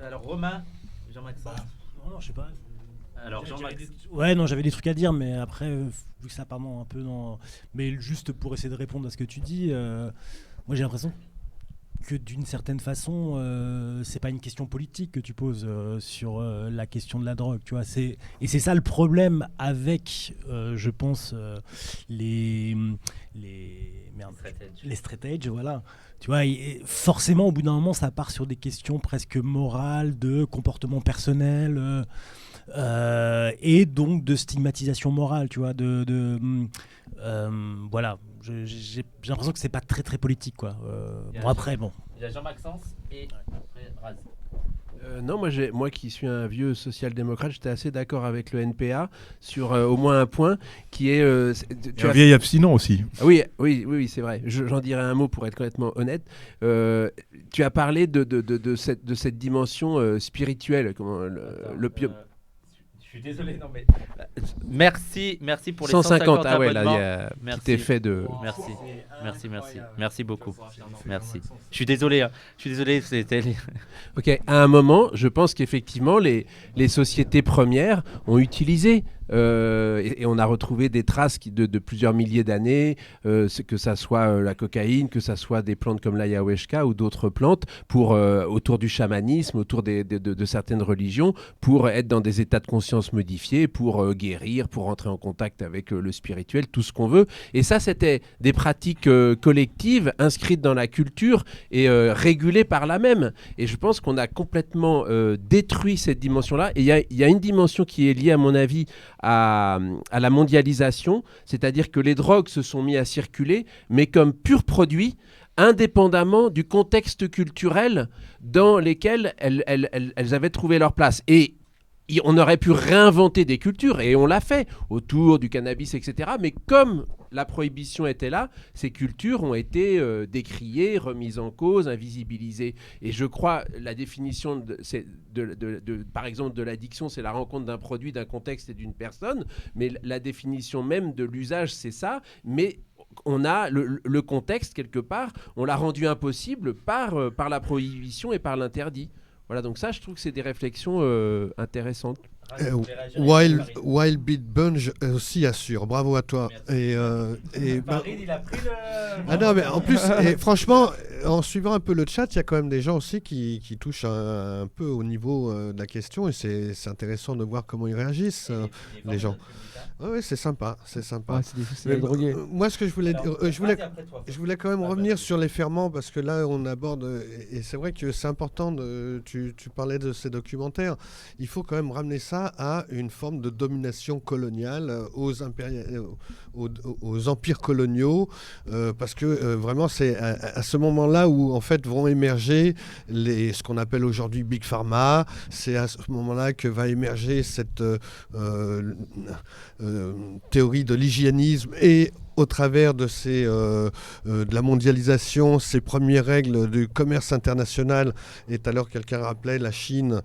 alors Romain, Jean-Maxence. Non, je sais pas. Alors Jean-Max. Ouais, non, j'avais des trucs à dire, mais après, vu que ça part un peu dans. Mais juste pour essayer de répondre à ce que tu dis, moi j'ai l'impression que d'une certaine façon, c'est pas une question politique que tu poses sur la question de la drogue, tu vois. Et c'est ça le problème avec, je pense, les straight edge, voilà. Tu vois, forcément, au bout d'un moment, ça part sur des questions presque morales, de comportement personnel, et donc de stigmatisation morale, tu vois. Voilà, j'ai l'impression que c'est pas très très politique, quoi. Bon, après, bon. Il y a Jean-Maxence et Raz. Non, moi qui suis un vieux social-démocrate, j'étais assez d'accord avec le NPA sur au moins un point qui est... tu as vieil abstinent aussi. Oui, c'est vrai. J'en dirais un mot pour être complètement honnête. Tu as parlé de cette dimension spirituelle, l'opium. Je suis désolé, non mais merci pour les 150 abonnements. Là, il y a un petit effet de... Merci beaucoup. Merci. Je suis désolé, c'était... Ok, à un moment, je pense qu'effectivement, les sociétés premières ont utilisé et on a retrouvé des traces de plusieurs milliers d'années, que ça soit la cocaïne, que ça soit des plantes comme l'ayahuasca ou d'autres plantes autour du chamanisme, autour de certaines religions, pour être dans des états de conscience modifiés, pour guérir, pour entrer en contact avec le spirituel, tout ce qu'on veut. Et ça, c'était des pratiques collectives, inscrites dans la culture et régulées par la même. Et je pense qu'on a complètement détruit cette dimension-là. Et il y a une dimension qui est liée, à mon avis, à la mondialisation, c'est-à-dire que les drogues se sont mis à circuler, mais comme purs produits, indépendamment du contexte culturel dans lequel elles avaient trouvé leur place. Et on aurait pu réinventer des cultures, et on l'a fait, autour du cannabis, etc. Mais comme la prohibition était là, ces cultures ont été décriées, remises en cause, invisibilisées. Et je crois, la définition, par exemple, de l'addiction, c'est la rencontre d'un produit, d'un contexte et d'une personne. Mais la définition même de l'usage, c'est ça. Mais on a le contexte, quelque part, on l'a rendu impossible par la prohibition et par l'interdit. Voilà, donc ça, je trouve que c'est des réflexions intéressantes. Wild Beat Bunch aussi assure. Bravo à toi. Et Farid, il a pris le... Ah non, mais en plus, et franchement, en suivant un peu le chat, il y a quand même des gens aussi qui touchent un peu au niveau de la question, et c'est intéressant de voir comment ils réagissent, les gens. Oui, c'est sympa, c'est sympa. Ouais, moi, ce que je voulais dire, je voulais quand même revenir sur les ferments, parce que là, on aborde, et c'est vrai que c'est important, tu parlais de ces documentaires, il faut quand même ramener ça ça à une forme de domination coloniale aux empires coloniaux, parce que vraiment c'est à ce moment-là où en fait vont émerger ce qu'on appelle aujourd'hui Big Pharma. C'est à ce moment-là que va émerger cette théorie de l'hygiénisme et au travers de de la mondialisation, ces premières règles du commerce international, et tout à l'heure quelqu'un rappelait la Chine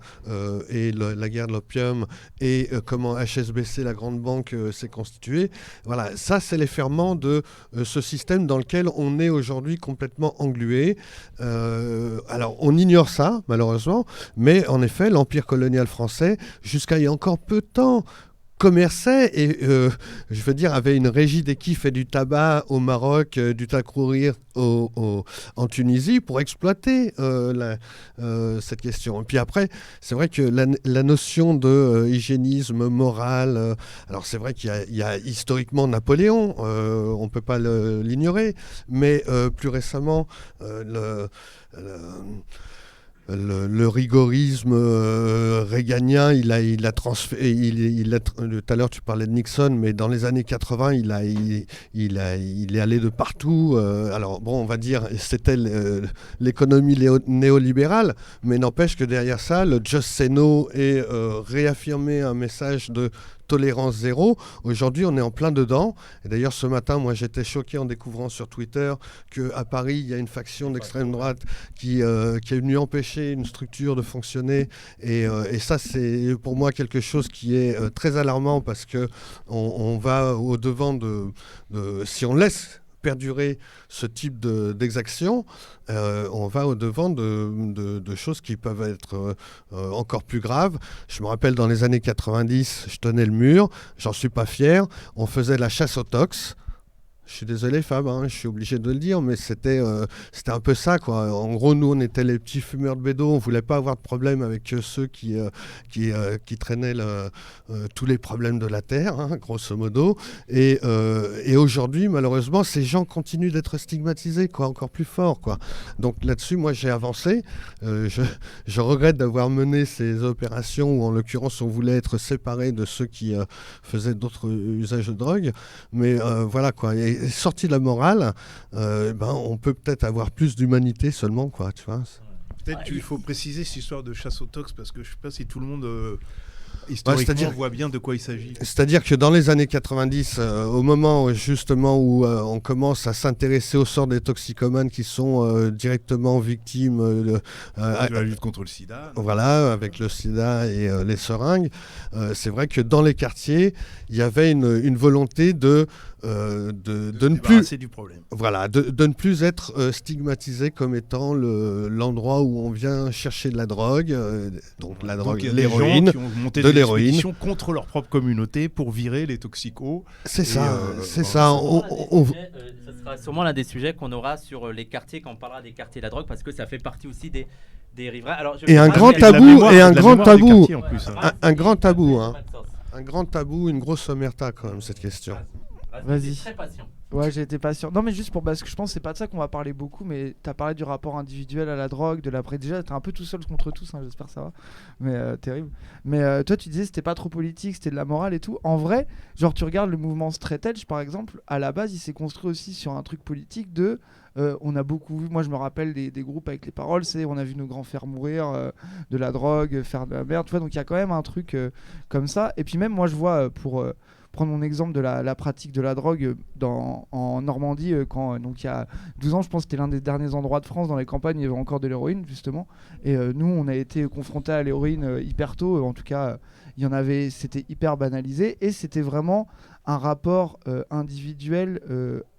et la guerre de l'opium et comment HSBC, la grande banque, s'est constituée. Voilà, ça c'est les ferments de ce système dans lequel on est aujourd'hui complètement englué. Alors on ignore ça malheureusement, mais en effet l'empire colonial français, jusqu'à il y a encore peu de temps, commerçait et, je veux dire, avait une régie des kiffs et du tabac au Maroc, du tacrourir en Tunisie pour exploiter cette question. Et puis après, c'est vrai que la notion de hygiénisme moral, alors c'est vrai qu'il y a historiquement Napoléon, on ne peut pas l'ignorer, mais plus récemment, le rigorisme réganien, il a transféré. Tout à l'heure, tu parlais de Nixon, mais dans les années 80, il est allé de partout. Alors, bon, on va dire, c'était l'économie néolibérale, mais n'empêche que derrière ça, le Just Say No est réaffirmé un message de tolérance zéro. Aujourd'hui, on est en plein dedans. Et d'ailleurs, ce matin, moi, j'étais choqué en découvrant sur Twitter qu'à Paris, il y a une faction d'extrême droite qui est venue empêcher une structure de fonctionner. Et ça, c'est pour moi quelque chose qui est très alarmant parce qu'on va au-devant si on laisse perdurer ce type d'exaction, on va au-devant de choses qui peuvent être encore plus graves. Je me rappelle dans les années 90, je tenais le mur, j'en suis pas fier, on faisait la chasse aux tox. Je suis désolé Fab, je suis obligé de le dire, mais c'était un peu ça, quoi. En gros, nous, on était les petits fumeurs de bédo, on voulait pas avoir de problème avec ceux qui traînaient tous les problèmes de la Terre, grosso modo. Et aujourd'hui, malheureusement, ces gens continuent d'être stigmatisés, quoi, encore plus fort, quoi. Donc là-dessus, moi, j'ai avancé. Je regrette d'avoir mené ces opérations où, en l'occurrence, on voulait être séparés de ceux qui faisaient d'autres usages de drogue. Mais voilà, quoi. Et sorti de la morale, on peut peut-être avoir plus d'humanité seulement, quoi, tu vois. Peut-être qu'il faut préciser cette histoire de chasse aux tox, parce que je ne sais pas si tout le monde historiquement voit bien de quoi il s'agit. C'est-à-dire que dans les années 90, au moment justement où on commence à s'intéresser au sort des toxicomanes qui sont directement victimes de la lutte contre le sida. Voilà, avec le sida et les seringues, c'est vrai que dans les quartiers, il y avait une volonté de ne plus du problème. Voilà, de ne plus être stigmatisé comme étant l'endroit où on vient chercher de la drogue, donc la drogue, l'héroïne, de l'héroïne contre leur propre communauté pour virer les toxicos. C'est ça, c'est ça. Ce sera sûrement l'un des sujets qu'on aura sur les quartiers quand on parlera des quartiers de la drogue, parce que ça fait partie aussi des riverains. Alors, un grand tabou, une grosse omerta quand même cette question. Vas-y. Ouais, j'ai été patient. Non, mais juste parce que je pense que c'est pas de ça qu'on va parler beaucoup, mais t'as parlé du rapport individuel à la drogue, de l'après. Déjà, t'es un peu tout seul contre tous, j'espère que ça va. Mais terrible. Mais toi, tu disais c'était pas trop politique, c'était de la morale et tout. En vrai, genre, tu regardes le mouvement Straight Edge, par exemple, à la base, il s'est construit aussi sur un truc politique de. On a beaucoup vu, moi je me rappelle des groupes avec les paroles, on a vu nos grands faire mourir de la drogue, faire de la merde, tu vois, donc il y a quand même un truc comme ça. Et puis même moi je vois, pour prendre mon exemple de la pratique de la drogue en Normandie, donc il y a 12 ans, je pense que c'était l'un des derniers endroits de France dans les campagnes, il y avait encore de l'héroïne justement. Et nous on a été confrontés à l'héroïne hyper tôt, en tout cas il y en avait, c'était hyper banalisé, et c'était vraiment un rapport individuel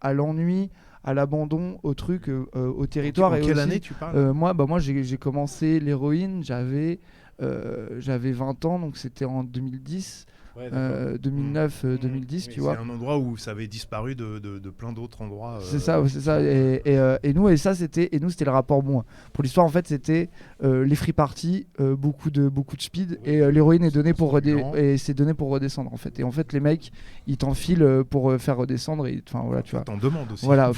à l'ennui, à l'abandon, au truc, au territoire. En quelle année tu parles Moi j'ai commencé l'héroïne, j'avais 20 ans, donc c'était en 2010. 2009-2010, tu vois. C'est un endroit où ça avait disparu de plein d'autres endroits. C'est ça. Et nous, c'était le rapport bon. Pour l'histoire, en fait, c'était les free parties, beaucoup de speed, et l'héroïne est donnée et c'est donné pour redescendre en fait. Et en fait, les mecs, ils t'enfilent pour faire redescendre. Enfin voilà, tu vois. T'en demandes aussi. Voilà,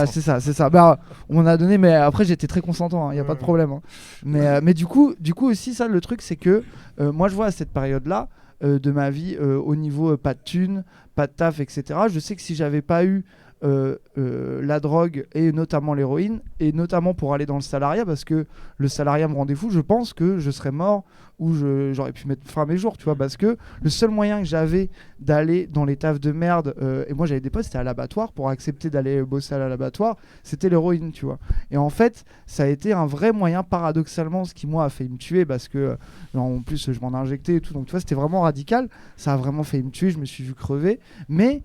c'est ça. Bah, on m'en a donné, mais après, j'étais très consentant. Il y a pas de problème. Mais du coup aussi, ça, le truc, c'est que moi, je vois à cette période-là. De ma vie au niveau pas de thunes, pas de taf, etc. Je sais que si j'avais pas eu la drogue et notamment l'héroïne, et notamment pour aller dans le salariat, parce que le salariat me rendait fou, je pense que je serais mort ou j'aurais pu mettre fin à mes jours, tu vois, parce que le seul moyen que j'avais d'aller dans les tafs de merde, et moi j'avais des potes, c'était à l'abattoir, pour accepter d'aller bosser à l'abattoir, c'était l'héroïne, tu vois. Et en fait, ça a été un vrai moyen, paradoxalement, ce qui moi a failli me tuer, parce que en plus je m'en ai injecté et tout, donc tu vois, c'était vraiment radical, ça a vraiment failli me tuer, je me suis vu crever, mais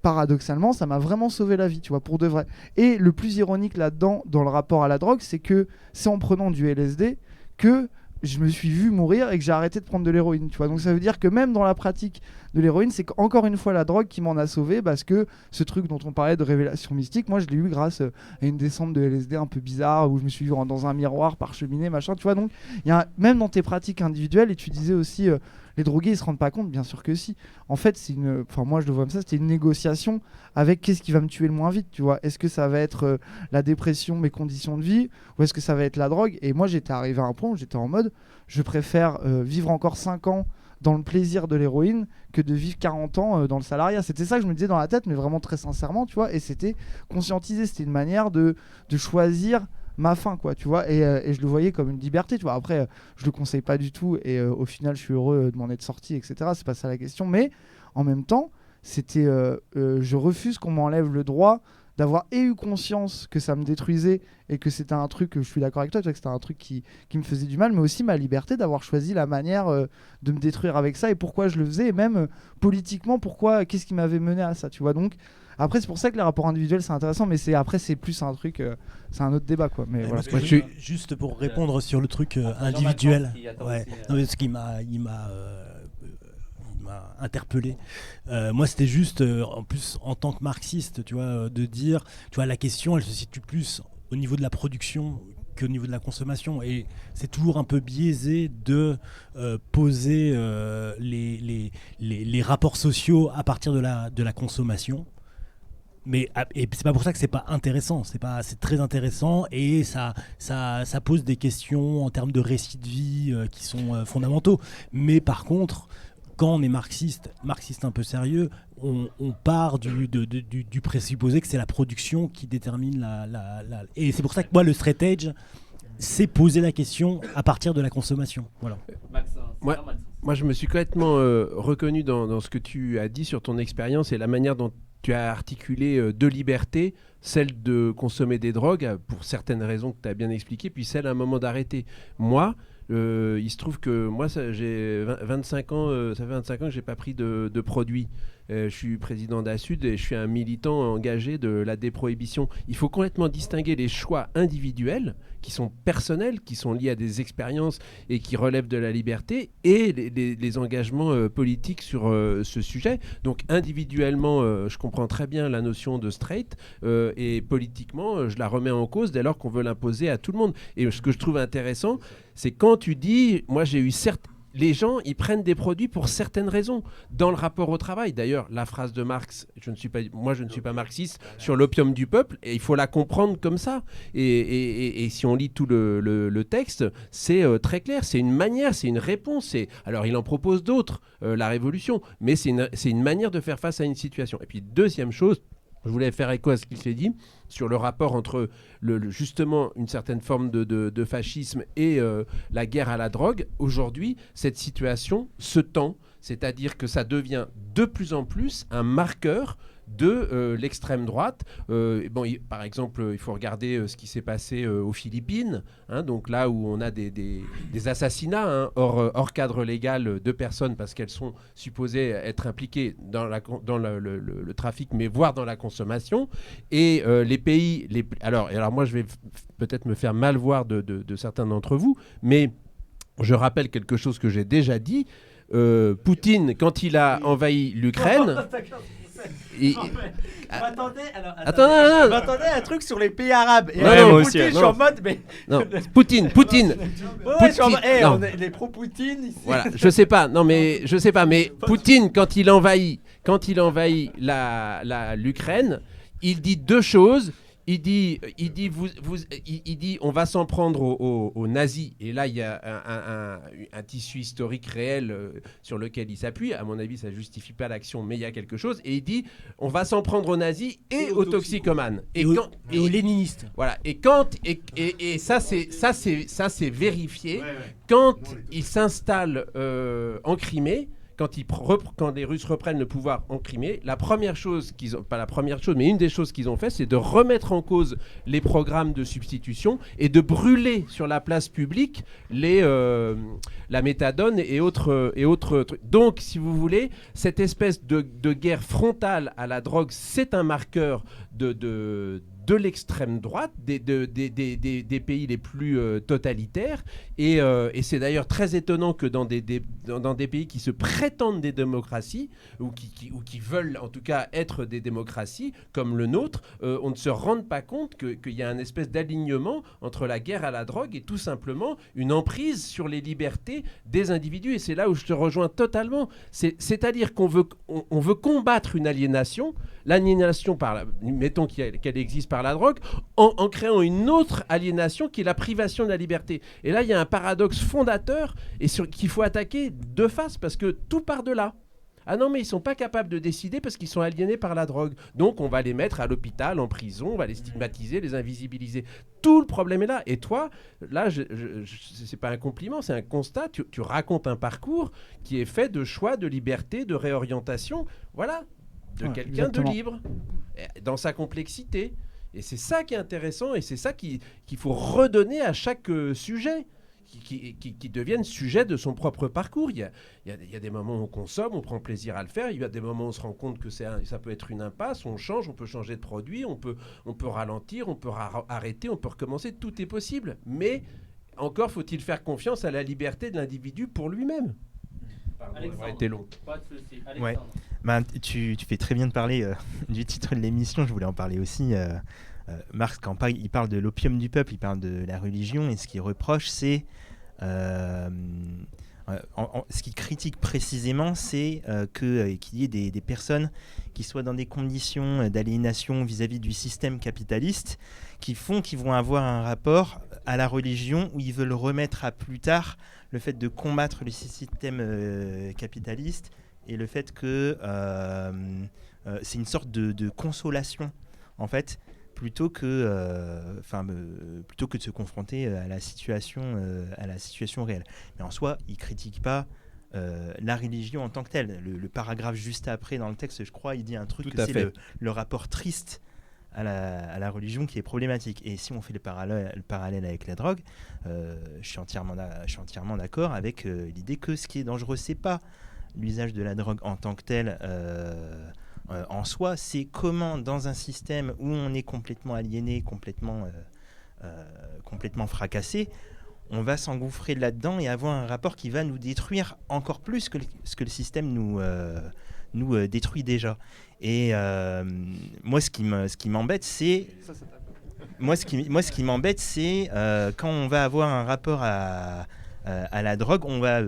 paradoxalement, ça m'a vraiment sauvé la vie, tu vois, pour de vrai. Et le plus ironique là-dedans, dans le rapport à la drogue, c'est que c'est en prenant du LSD que je me suis vu mourir et que j'ai arrêté de prendre de l'héroïne, tu vois. Donc ça veut dire que même dans la pratique de l'héroïne, c'est encore une fois la drogue qui m'en a sauvé, parce que ce truc dont on parlait de révélation mystique, moi je l'ai eu grâce à une descente de LSD un peu bizarre où je me suis vu dans un miroir parcheminé, machin, tu vois. Donc même dans tes pratiques individuelles, et tu disais aussi les drogués ils se rendent pas compte, bien sûr que si. En fait, moi je le vois comme ça, c'était une négociation avec qu'est-ce qui va me tuer le moins vite, tu vois. Est-ce que ça va être la dépression, mes conditions de vie, ou est-ce que ça va être la drogue? Et moi j'étais arrivé à un point où j'étais en mode, je préfère vivre encore 5 ans dans le plaisir de l'héroïne que de vivre 40 ans dans le salariat. C'était ça que je me disais dans la tête, mais vraiment très sincèrement, tu vois. Et c'était conscientisé, c'était une manière de choisir ma fin, quoi, tu vois. Et je le voyais comme une liberté, tu vois. Après, je le conseille pas du tout, et au final, je suis heureux de m'en être sorti, etc. C'est pas ça la question, mais en même temps, c'était je refuse qu'on m'enlève le droit d'avoir eu conscience que ça me détruisait et que c'était un truc, je suis d'accord avec toi, tu vois, que c'était un truc qui me faisait du mal, mais aussi ma liberté d'avoir choisi la manière de me détruire avec ça et pourquoi je le faisais, et même politiquement, qu'est-ce qui m'avait mené à ça, tu vois. Donc après, c'est pour ça que les rapports individuels c'est intéressant, mais c'est plus un truc, c'est un autre débat, quoi. Mais voilà. Juste pour répondre sur le truc individuel, non, mais ce qui m'a interpellé. Moi, c'était juste, en plus, en tant que marxiste, tu vois, de dire, tu vois, la question, elle se situe plus au niveau de la production qu'au niveau de la consommation. Et c'est toujours un peu biaisé de poser les rapports sociaux à partir de la consommation. Mais et c'est pas pour ça que c'est pas intéressant. C'est très intéressant, et ça pose des questions en termes de récits de vie qui sont fondamentaux. Mais par contre, quand on est marxiste un peu sérieux, on part du présupposé que c'est la production qui détermine et c'est pour ça que moi, le straight edge, c'est poser la question à partir de la consommation. Voilà. Moi, je me suis complètement reconnu dans ce que tu as dit sur ton expérience et la manière dont tu as articulé deux libertés, celle de consommer des drogues pour certaines raisons que tu as bien expliquées, puis celle à un moment d'arrêter. Moi, il se trouve que moi, j'ai 25 ans, ça fait 25 ans que j'ai pas pris de produits. Je suis président d'Asud et je suis un militant engagé de la déprohibition. Il faut complètement distinguer les choix individuels qui sont personnels, qui sont liés à des expériences et qui relèvent de la liberté, et les engagements politiques sur ce sujet. Donc individuellement, je comprends très bien la notion de straight, et politiquement, je la remets en cause dès lors qu'on veut l'imposer à tout le monde. Et ce que je trouve intéressant, c'est quand tu dis, moi j'ai eu certes... Les gens, ils prennent des produits pour certaines raisons. Dans le rapport au travail, d'ailleurs, la phrase de Marx, je ne suis pas marxiste, sur l'opium du peuple, et il faut la comprendre comme ça. Et si on lit tout le texte, c'est très clair. C'est une manière, c'est une réponse. Alors, il en propose d'autres, la révolution, mais c'est une manière de faire face à une situation. Et puis, deuxième chose, je voulais faire écho à ce qu'il s'est dit sur le rapport entre justement une certaine forme de fascisme et la guerre à la drogue. Aujourd'hui, cette situation se tend, c'est-à-dire que ça devient de plus en plus un marqueur de l'extrême droite. Par exemple, il faut regarder ce qui s'est passé aux Philippines, donc là où on a des assassinats hors cadre légal de personnes parce qu'elles sont supposées être impliquées dans le trafic, mais voire dans la consommation. Et les pays... Alors moi, je vais peut-être me faire mal voir de certains d'entre vous, mais je rappelle quelque chose que j'ai déjà dit. Poutine, quand il a envahi l'Ukraine... Attendez, Attends, m'attendais à un truc sur les pays arabes. Et Non, alors, moi Poutine, aussi, je suis en mode, mais. non, Poutine. Ouais, je suis en mode, non. on est les pro-Poutine ici. Voilà, je sais pas, mais Poutine, quand il envahit l'Ukraine, il dit deux choses. Il dit, on va s'en prendre aux nazis. Et là, il y a un tissu historique réel sur lequel il s'appuie. À mon avis, ça justifie pas l'action, mais il y a quelque chose. Et il dit, on va s'en prendre aux nazis et aux toxicomanes. Et aux léninistes. Voilà. Et ça, c'est vérifié. Quand il s'installe en Crimée, quand les Russes reprennent le pouvoir en Crimée, une des choses qu'ils ont fait, c'est de remettre en cause les programmes de substitution et de brûler sur la place publique la méthadone et autres trucs. Donc, si vous voulez, cette espèce de guerre frontale à la drogue, c'est un marqueur de l'extrême droite, des pays les plus totalitaires. Et c'est d'ailleurs très étonnant que dans des pays qui se prétendent des démocraties, ou qui veulent en tout cas être des démocraties, comme le nôtre, on ne se rende pas compte qu'il y a un espèce d'alignement entre la guerre à la drogue et tout simplement une emprise sur les libertés des individus. Et c'est là où je te rejoins totalement. C'est-à-dire qu'on veut combattre une aliénation, l'aliénation mettons qu'elle existe par la drogue, en créant une autre aliénation qui est la privation de la liberté. Et là, il y a un paradoxe fondateur qu'il faut attaquer de face, parce que tout part de là. Ah non, mais ils sont pas capables de décider parce qu'ils sont aliénés par la drogue. Donc on va les mettre à l'hôpital, en prison, on va les stigmatiser, les invisibiliser. Tout le problème est là. Et toi, là, c'est pas un compliment, c'est un constat. Tu racontes un parcours qui est fait de choix, de liberté, de réorientation. Voilà. De quelqu'un de libre, dans sa complexité. Et c'est ça qui est intéressant, et c'est ça qu'il faut redonner à chaque sujet, qui devienne sujet de son propre parcours. Il y a des moments où on consomme, on prend plaisir à le faire, il y a des moments où on se rend compte que ça peut être une impasse, on change, on peut changer de produit, on peut ralentir, on peut arrêter, on peut recommencer, tout est possible. Mais encore faut-il faire confiance à la liberté de l'individu pour lui-même. Pardon, ça a été long. Pas de souci. Ouais. Tu fais très bien de parler du titre de l'émission, je voulais en parler aussi. Marx, quand il parle de l'opium du peuple, il parle de la religion, et ce qu'il reproche, c'est... ce qu'il critique précisément, c'est qu'il y ait des personnes qui soient dans des conditions d'aliénation vis-à-vis du système capitaliste, qui vont avoir un rapport à la religion où ils veulent remettre à plus tard le fait de combattre le système capitaliste, et le fait que c'est une sorte de consolation, en fait, plutôt que de se confronter à la situation réelle. Mais en soi, il ne critique pas la religion en tant que telle. Le paragraphe juste après dans le texte, je crois, il dit un truc, que c'est le rapport triste à la religion qui est problématique. Et si on fait le parallèle avec la drogue, je suis entièrement d'accord avec l'idée que ce qui est dangereux, c'est pas l'usage de la drogue en tant que tel en soi, c'est comment dans un système où on est complètement aliéné, complètement fracassé, on va s'engouffrer là-dedans et avoir un rapport qui va nous détruire encore plus que ce que le système nous détruit déjà. Et moi, ce qui m'embête, c'est... ce qui m'embête, c'est quand on va avoir un rapport à la drogue, on va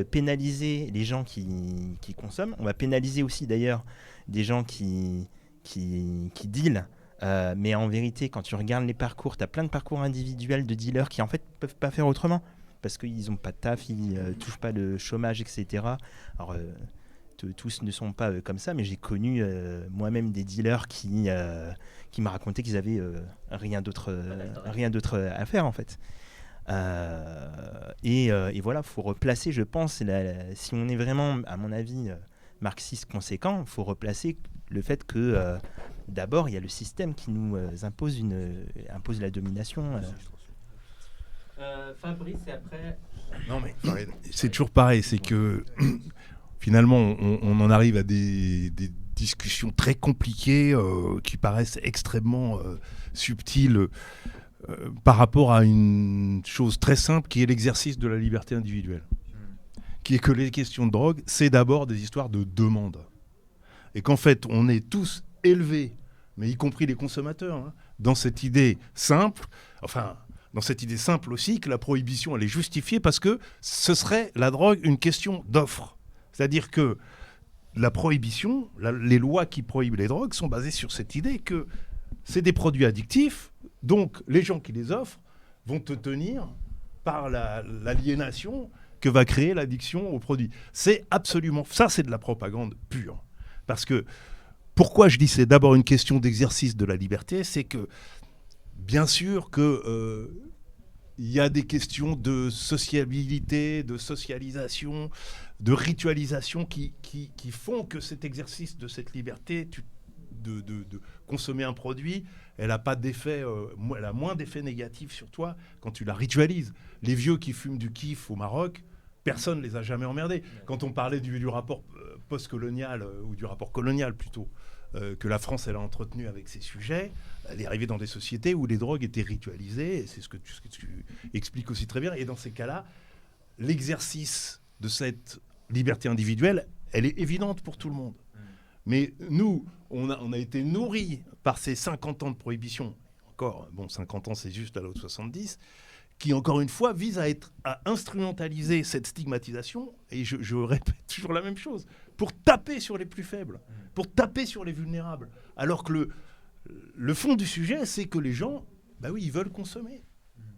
pénaliser les gens qui consomment. On va pénaliser aussi d'ailleurs des gens qui dealent. Mais en vérité, quand tu regardes les parcours, tu as plein de parcours individuels de dealers qui en fait peuvent pas faire autrement parce qu'ils n'ont pas de taf, ils touchent pas le chômage, etc. Alors tous ne sont pas comme ça, mais j'ai connu moi-même des dealers qui me racontaient qu'ils avaient rien d'autre à faire en fait. Et voilà, faut replacer, je pense, si on est vraiment, à mon avis, marxiste conséquent, il faut replacer le fait que d'abord il y a le système qui nous impose la domination. Fabrice, et après... Non mais c'est toujours pareil, c'est que finalement on en arrive à des discussions très compliquées qui paraissent extrêmement subtiles par rapport à une chose très simple qui est l'exercice de la liberté individuelle. qui est que les questions de drogue, c'est d'abord des histoires de demande. Et qu'en fait, on est tous élevés, mais y compris les consommateurs, hein, dans cette idée simple, dans cette idée simple aussi, que la prohibition, elle est justifiée parce que ce serait, la drogue, une question d'offre. C'est-à-dire que la prohibition, les lois qui prohibent les drogues sont basées sur cette idée que c'est des produits addictifs, donc les gens qui les offrent vont te tenir par l'aliénation que va créer l'addiction aux produits. C'est absolument... Ça, c'est de la propagande pure. Parce que, pourquoi je dis c'est d'abord une question d'exercice de la liberté, c'est que, bien sûr que... il y a des questions de sociabilité, de socialisation, de ritualisation qui font que cet exercice de cette liberté de consommer un produit, elle a pas d'effet, elle a moins d'effets négatifs sur toi quand tu la ritualises. Les vieux qui fument du kiff au Maroc, personne ne les a jamais emmerdés. Quand on parlait du rapport post-colonial, ou du rapport colonial plutôt, que la France elle a entretenu avec ces sujets, elle est arrivée dans des sociétés où les drogues étaient ritualisées, et c'est ce que tu expliques aussi très bien. Et dans ces cas-là, l'exercice de cette liberté individuelle, elle est évidente pour tout le monde. Mais nous, on a été nourris par ces 50 ans de prohibition. Encore, 50 ans, c'est juste à l'autre 70, qui, encore une fois, vise à instrumentaliser cette stigmatisation, et je répète toujours la même chose, pour taper sur les plus faibles, pour taper sur les vulnérables. Alors que le fond du sujet, c'est que les gens, ils veulent consommer.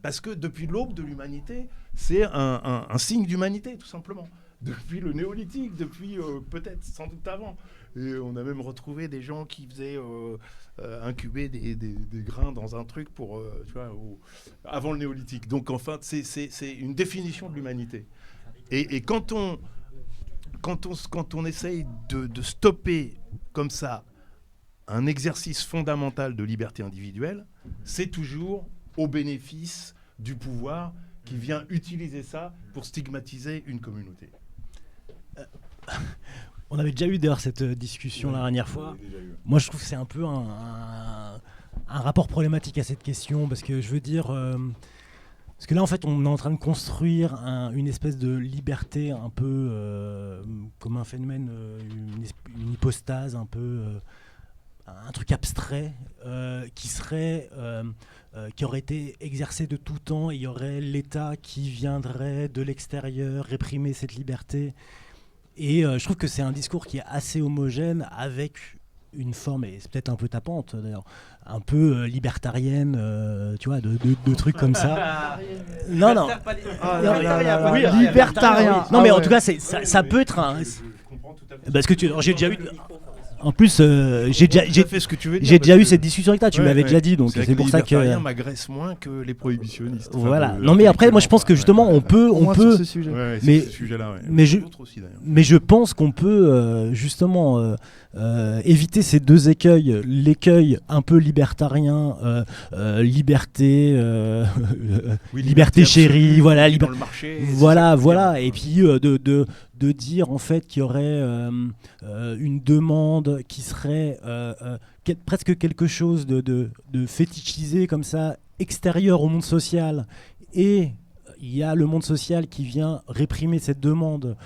Parce que depuis l'aube de l'humanité, c'est un signe d'humanité, tout simplement. Depuis le néolithique, depuis peut-être sans doute avant. Et on a même retrouvé des gens qui faisaient incuber des grains dans un truc pour, avant le néolithique. Donc enfin, c'est une définition de l'humanité. Et quand on essaye de stopper comme ça un exercice fondamental de liberté individuelle, c'est toujours au bénéfice du pouvoir qui vient utiliser ça pour stigmatiser une communauté. On avait déjà eu d'ailleurs cette discussion la dernière fois. Moi, je trouve que c'est un peu un rapport problématique à cette question, parce que je veux dire... parce que là, en fait, on est en train de construire une espèce de liberté un peu comme un phénomène, une hypostase un peu... un truc abstrait qui aurait été exercé de tout temps, et il y aurait l'État qui viendrait de l'extérieur réprimer cette liberté. Et je trouve que c'est un discours qui est assez homogène, avec une forme, et c'est peut-être un peu tapante d'ailleurs, un peu libertarienne, tu vois, de trucs comme ça. Non. Libertarien. Non, mais en tout cas, ça peut être un... Parce que j'ai déjà eu... En plus, j'ai déjà eu cette discussion avec toi, tu m'avais déjà dit, donc c'est pour ça que... Les libertariens m'agressent moins que les prohibitionnistes. Voilà. Non, mais après, moi je pense que justement, on peut... Ce sujet. Mais je pense qu'on peut justement éviter ces deux écueils, l'écueil un peu libertarien, liberté, liberté chérie, voilà, voilà, et puis de dire en fait qu'il y aurait une demande qui serait presque quelque chose de fétichisé comme ça, extérieur au monde social, et il y a le monde social qui vient réprimer cette demande.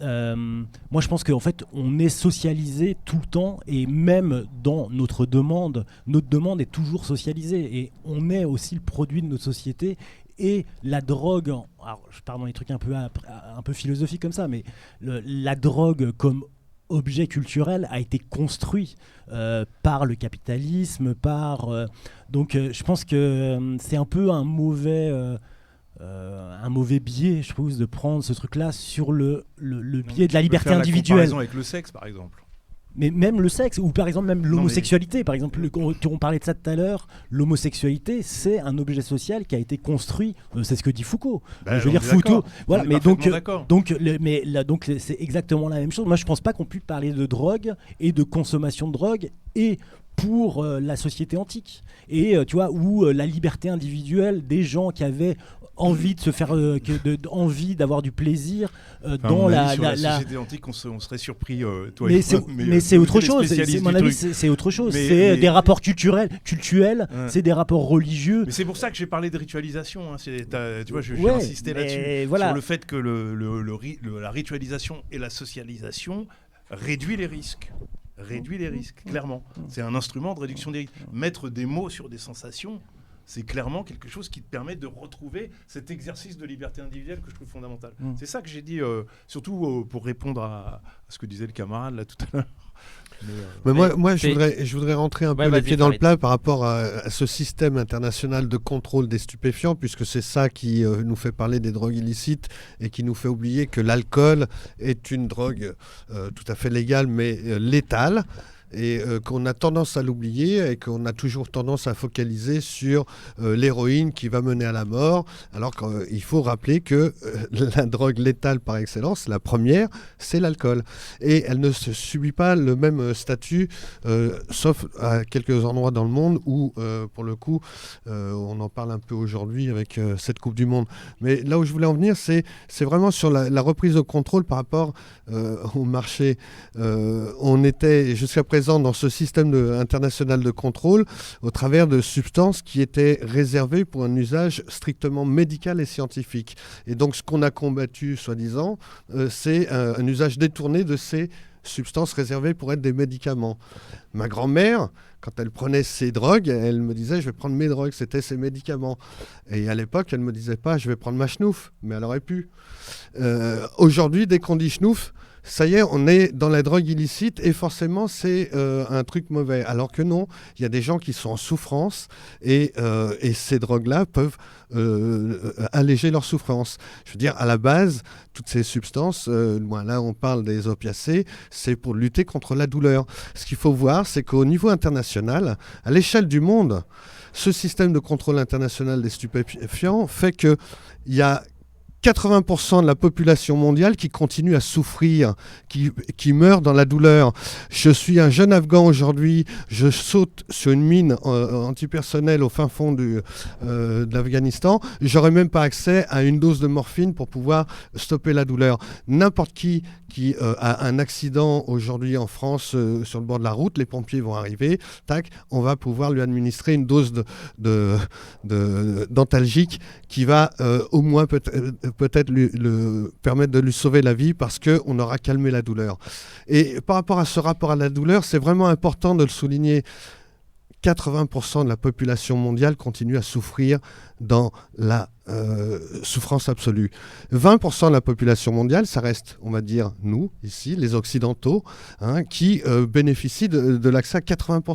Moi je pense qu'en fait on est socialisé tout le temps, et même dans notre demande est toujours socialisée, et on est aussi le produit de notre société. Et la drogue, alors je pars dans des trucs un peu philosophiques comme ça, mais la drogue comme objet culturel a été construit par le capitalisme, donc je pense que c'est un peu un mauvais biais, je trouve, de prendre ce truc-là sur le biais de la liberté individuelle. Par exemple avec le sexe, par exemple. Mais même le sexe, ou par exemple même l'homosexualité, par exemple, on parlait de ça tout à l'heure, l'homosexualité, c'est un objet social qui a été construit, c'est ce que dit Foucault. Je veux dire, Foucault, voilà, mais donc c'est exactement la même chose. Moi, je pense pas qu'on puisse parler de drogue et de consommation de drogue et pour la société antique, et tu vois, où la liberté individuelle des gens qui avaient envie de se faire, envie d'avoir du plaisir dans la société antique, on serait surpris. Toi mais et c'est, moi, mais c'est autre chose. Spécialiste Mon du avis, truc. c'est autre chose. Mais- c'est mais- des rapports culturels, c'est des rapports religieux. Mais c'est pour ça que j'ai parlé de ritualisation. Hein. Tu vois, j'ai Ouais, insisté mais là-dessus. voilà. Sur le fait que la ritualisation et la socialisation réduit les risques. Réduit les risques, clairement. C'est un instrument de réduction des risques. Mettre des mots sur des sensations, c'est clairement quelque chose qui te permet de retrouver cet exercice de liberté individuelle que je trouve fondamental. C'est ça que j'ai dit, surtout pour répondre à ce que disait le camarade là tout à l'heure. Mais moi je voudrais rentrer un peu les vas-y, pieds dans le Farid. plat par rapport à ce système international de contrôle des stupéfiants, puisque c'est ça qui nous fait parler des drogues illicites et qui nous fait oublier que l'alcool est une drogue tout à fait légale mais létale. Et qu'on a tendance à l'oublier et qu'on a toujours tendance à focaliser sur l'héroïne qui va mener à la mort, alors qu'il faut rappeler que la drogue létale par excellence, la première, c'est l'alcool. Et elle ne se subit pas le même statut, sauf à quelques endroits dans le monde où, pour le coup, on en parle un peu aujourd'hui avec cette Coupe du Monde. Mais là où je voulais en venir, c'est vraiment sur la reprise de contrôle par rapport au marché. On était jusqu'à présent dans ce système international de contrôle au travers de substances qui étaient réservées pour un usage strictement médical et scientifique. Et donc ce qu'on a combattu, soi-disant, c'est un usage détourné de ces substances réservées pour être des médicaments. Ma grand-mère, quand elle prenait ses drogues, elle me disait « je vais prendre mes drogues », c'était ses médicaments. Et à l'époque, elle ne me disait pas « je vais prendre ma schnouf », mais elle aurait pu. Aujourd'hui, dès qu'on dit schnouf, ça y est, on est dans la drogue illicite et forcément c'est un truc mauvais. Alors que non, il y a des gens qui sont en souffrance et ces drogues-là peuvent alléger leur souffrance. Je veux dire, à la base, toutes ces substances, là on parle des opiacés, c'est pour lutter contre la douleur. Ce qu'il faut voir, c'est qu'au niveau international, à l'échelle du monde, ce système de contrôle international des stupéfiants fait qu'il y a 80% de la population mondiale qui continue à souffrir, qui meurt dans la douleur. Je suis un jeune Afghan aujourd'hui, je saute sur une mine antipersonnelle au fin fond de l'Afghanistan, j'aurais même pas accès à une dose de morphine pour pouvoir stopper la douleur. N'importe qui a un accident aujourd'hui en France sur le bord de la route, les pompiers vont arriver, tac, on va pouvoir lui administrer une dose d'antalgique qui va au moins peut-être lui permettre de lui sauver la vie parce qu'on aura calmé la douleur. Et par rapport à ce rapport à la douleur, c'est vraiment important de le souligner. 80% de la population mondiale continue à souffrir dans la souffrance absolue. 20% de la population mondiale, ça reste, on va dire, nous, ici, les Occidentaux, qui bénéficient de l'accès à 80%.